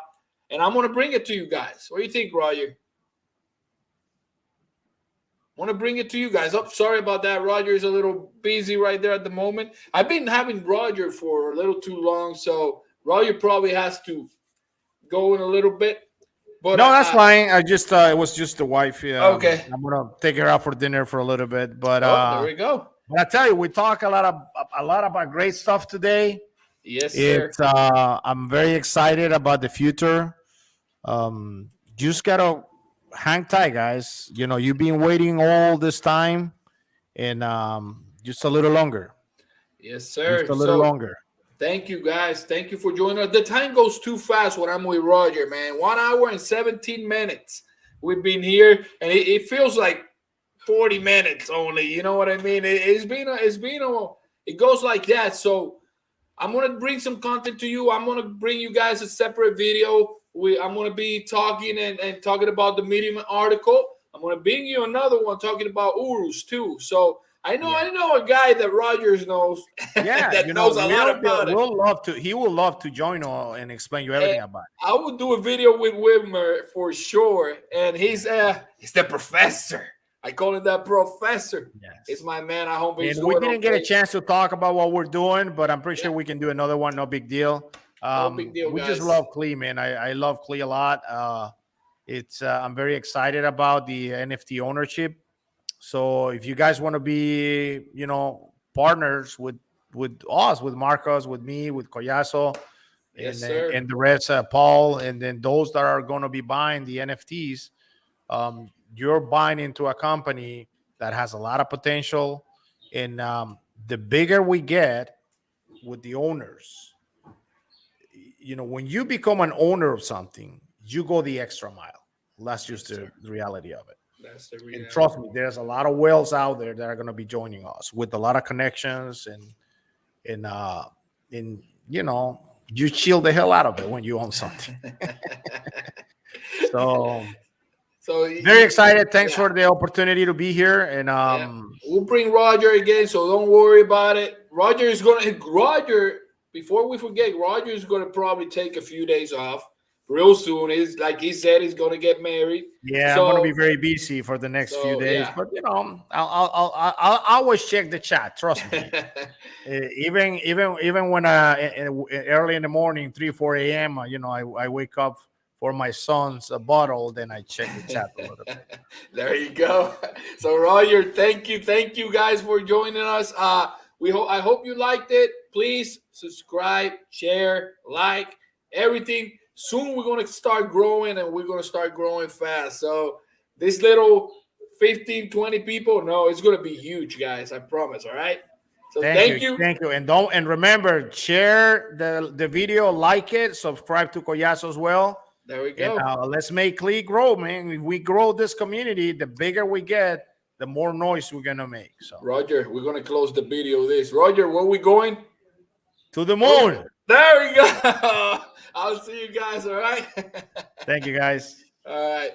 [SPEAKER 1] and I'm gonna bring it to you guys. What do you think, Roger? I want to bring it to you guys. Oh, sorry about that. Roger is a little busy right there at the moment. I've been having Roger for a little too long, so Roger probably has to go in a little bit. But
[SPEAKER 2] no, that's fine. I just it was just the wife.
[SPEAKER 1] Okay.
[SPEAKER 2] I'm gonna take her out for dinner for a little bit. But
[SPEAKER 1] there we go.
[SPEAKER 2] But I tell you, we talk a lot about great stuff today.
[SPEAKER 1] Yes, sir.
[SPEAKER 2] I'm very excited about the future. Just gotta hang tight, guys. You know, you've been waiting all this time, and just a little longer.
[SPEAKER 1] Yes, sir.
[SPEAKER 2] Just a little longer.
[SPEAKER 1] Thank you, guys. Thank you for joining us. The time goes too fast when I'm with Roger, man. 1 hour and 17 minutes. We've been here, and it feels like 40 minutes only. You know what I mean? It goes like that. So I'm gonna bring some content to you. I'm gonna bring you guys a separate video. I'm gonna be talking and talking about the Medium article. I'm gonna bring you another one talking about Urus too. So I know a guy that Rogers knows.
[SPEAKER 2] Yeah,
[SPEAKER 1] that knows a lot about it.
[SPEAKER 2] He will love to join and explain you everything about it.
[SPEAKER 1] I will do a video with Whitmer for sure. And he's the professor. I call him that professor.
[SPEAKER 2] Yes.
[SPEAKER 1] It's my man. I hope he's
[SPEAKER 2] and we didn't get a chance to talk about what we're doing, but I'm pretty sure we can do another one. No big deal.
[SPEAKER 1] No big deal,
[SPEAKER 2] we
[SPEAKER 1] guys.
[SPEAKER 2] just love Klee, man. I love Klee a lot. I'm very excited about the NFT ownership. So if you guys want to be, partners with us, with Marcos, with me, with Collazo, and the rest, Paul, and then those that are going to be buying the NFTs, you're buying into a company that has a lot of potential. And the bigger we get with the owners, when you become an owner of something, you go the extra mile. That's just the reality of it.
[SPEAKER 1] That's the reality.
[SPEAKER 2] And trust me, there's a lot of whales out there that are going to be joining us with a lot of connections and you chill the hell out of it when you own something. So very excited. Thanks for the opportunity to be here. And
[SPEAKER 1] we'll bring Roger again, so don't worry about it. Roger, before we forget, Roger is going to probably take a few days off real soon. Is like he said, he's gonna get married.
[SPEAKER 2] Yeah, I'm gonna be
[SPEAKER 1] So
[SPEAKER 2] very busy for the next few days,
[SPEAKER 1] yeah.
[SPEAKER 2] but you know, I'll always check the chat. Trust me. Even when early in the morning, 3 4 a.m., you know, I wake up for my son's bottle, then I check the chat a little bit.
[SPEAKER 1] There you go. So Roger, thank you guys for joining us. I hope you liked it. Please subscribe, share, like everything. Soon we're gonna start growing, and we're gonna start growing fast. So this little 15, 20 people, no, it's gonna be huge, guys. I promise. All right. So thank you.
[SPEAKER 2] Thank you, and don't and remember, share the video, like it, subscribe to Collazo as well.
[SPEAKER 1] There we
[SPEAKER 2] And
[SPEAKER 1] go.
[SPEAKER 2] let's make Klee grow, man. If we grow this community, the bigger we get, the more noise we're gonna make. So,
[SPEAKER 1] Roger, we're gonna close the video. This Roger, where we going?
[SPEAKER 2] to the moon.
[SPEAKER 1] There we go. I'll see you guys. All right.
[SPEAKER 2] Thank you, guys.
[SPEAKER 1] All right.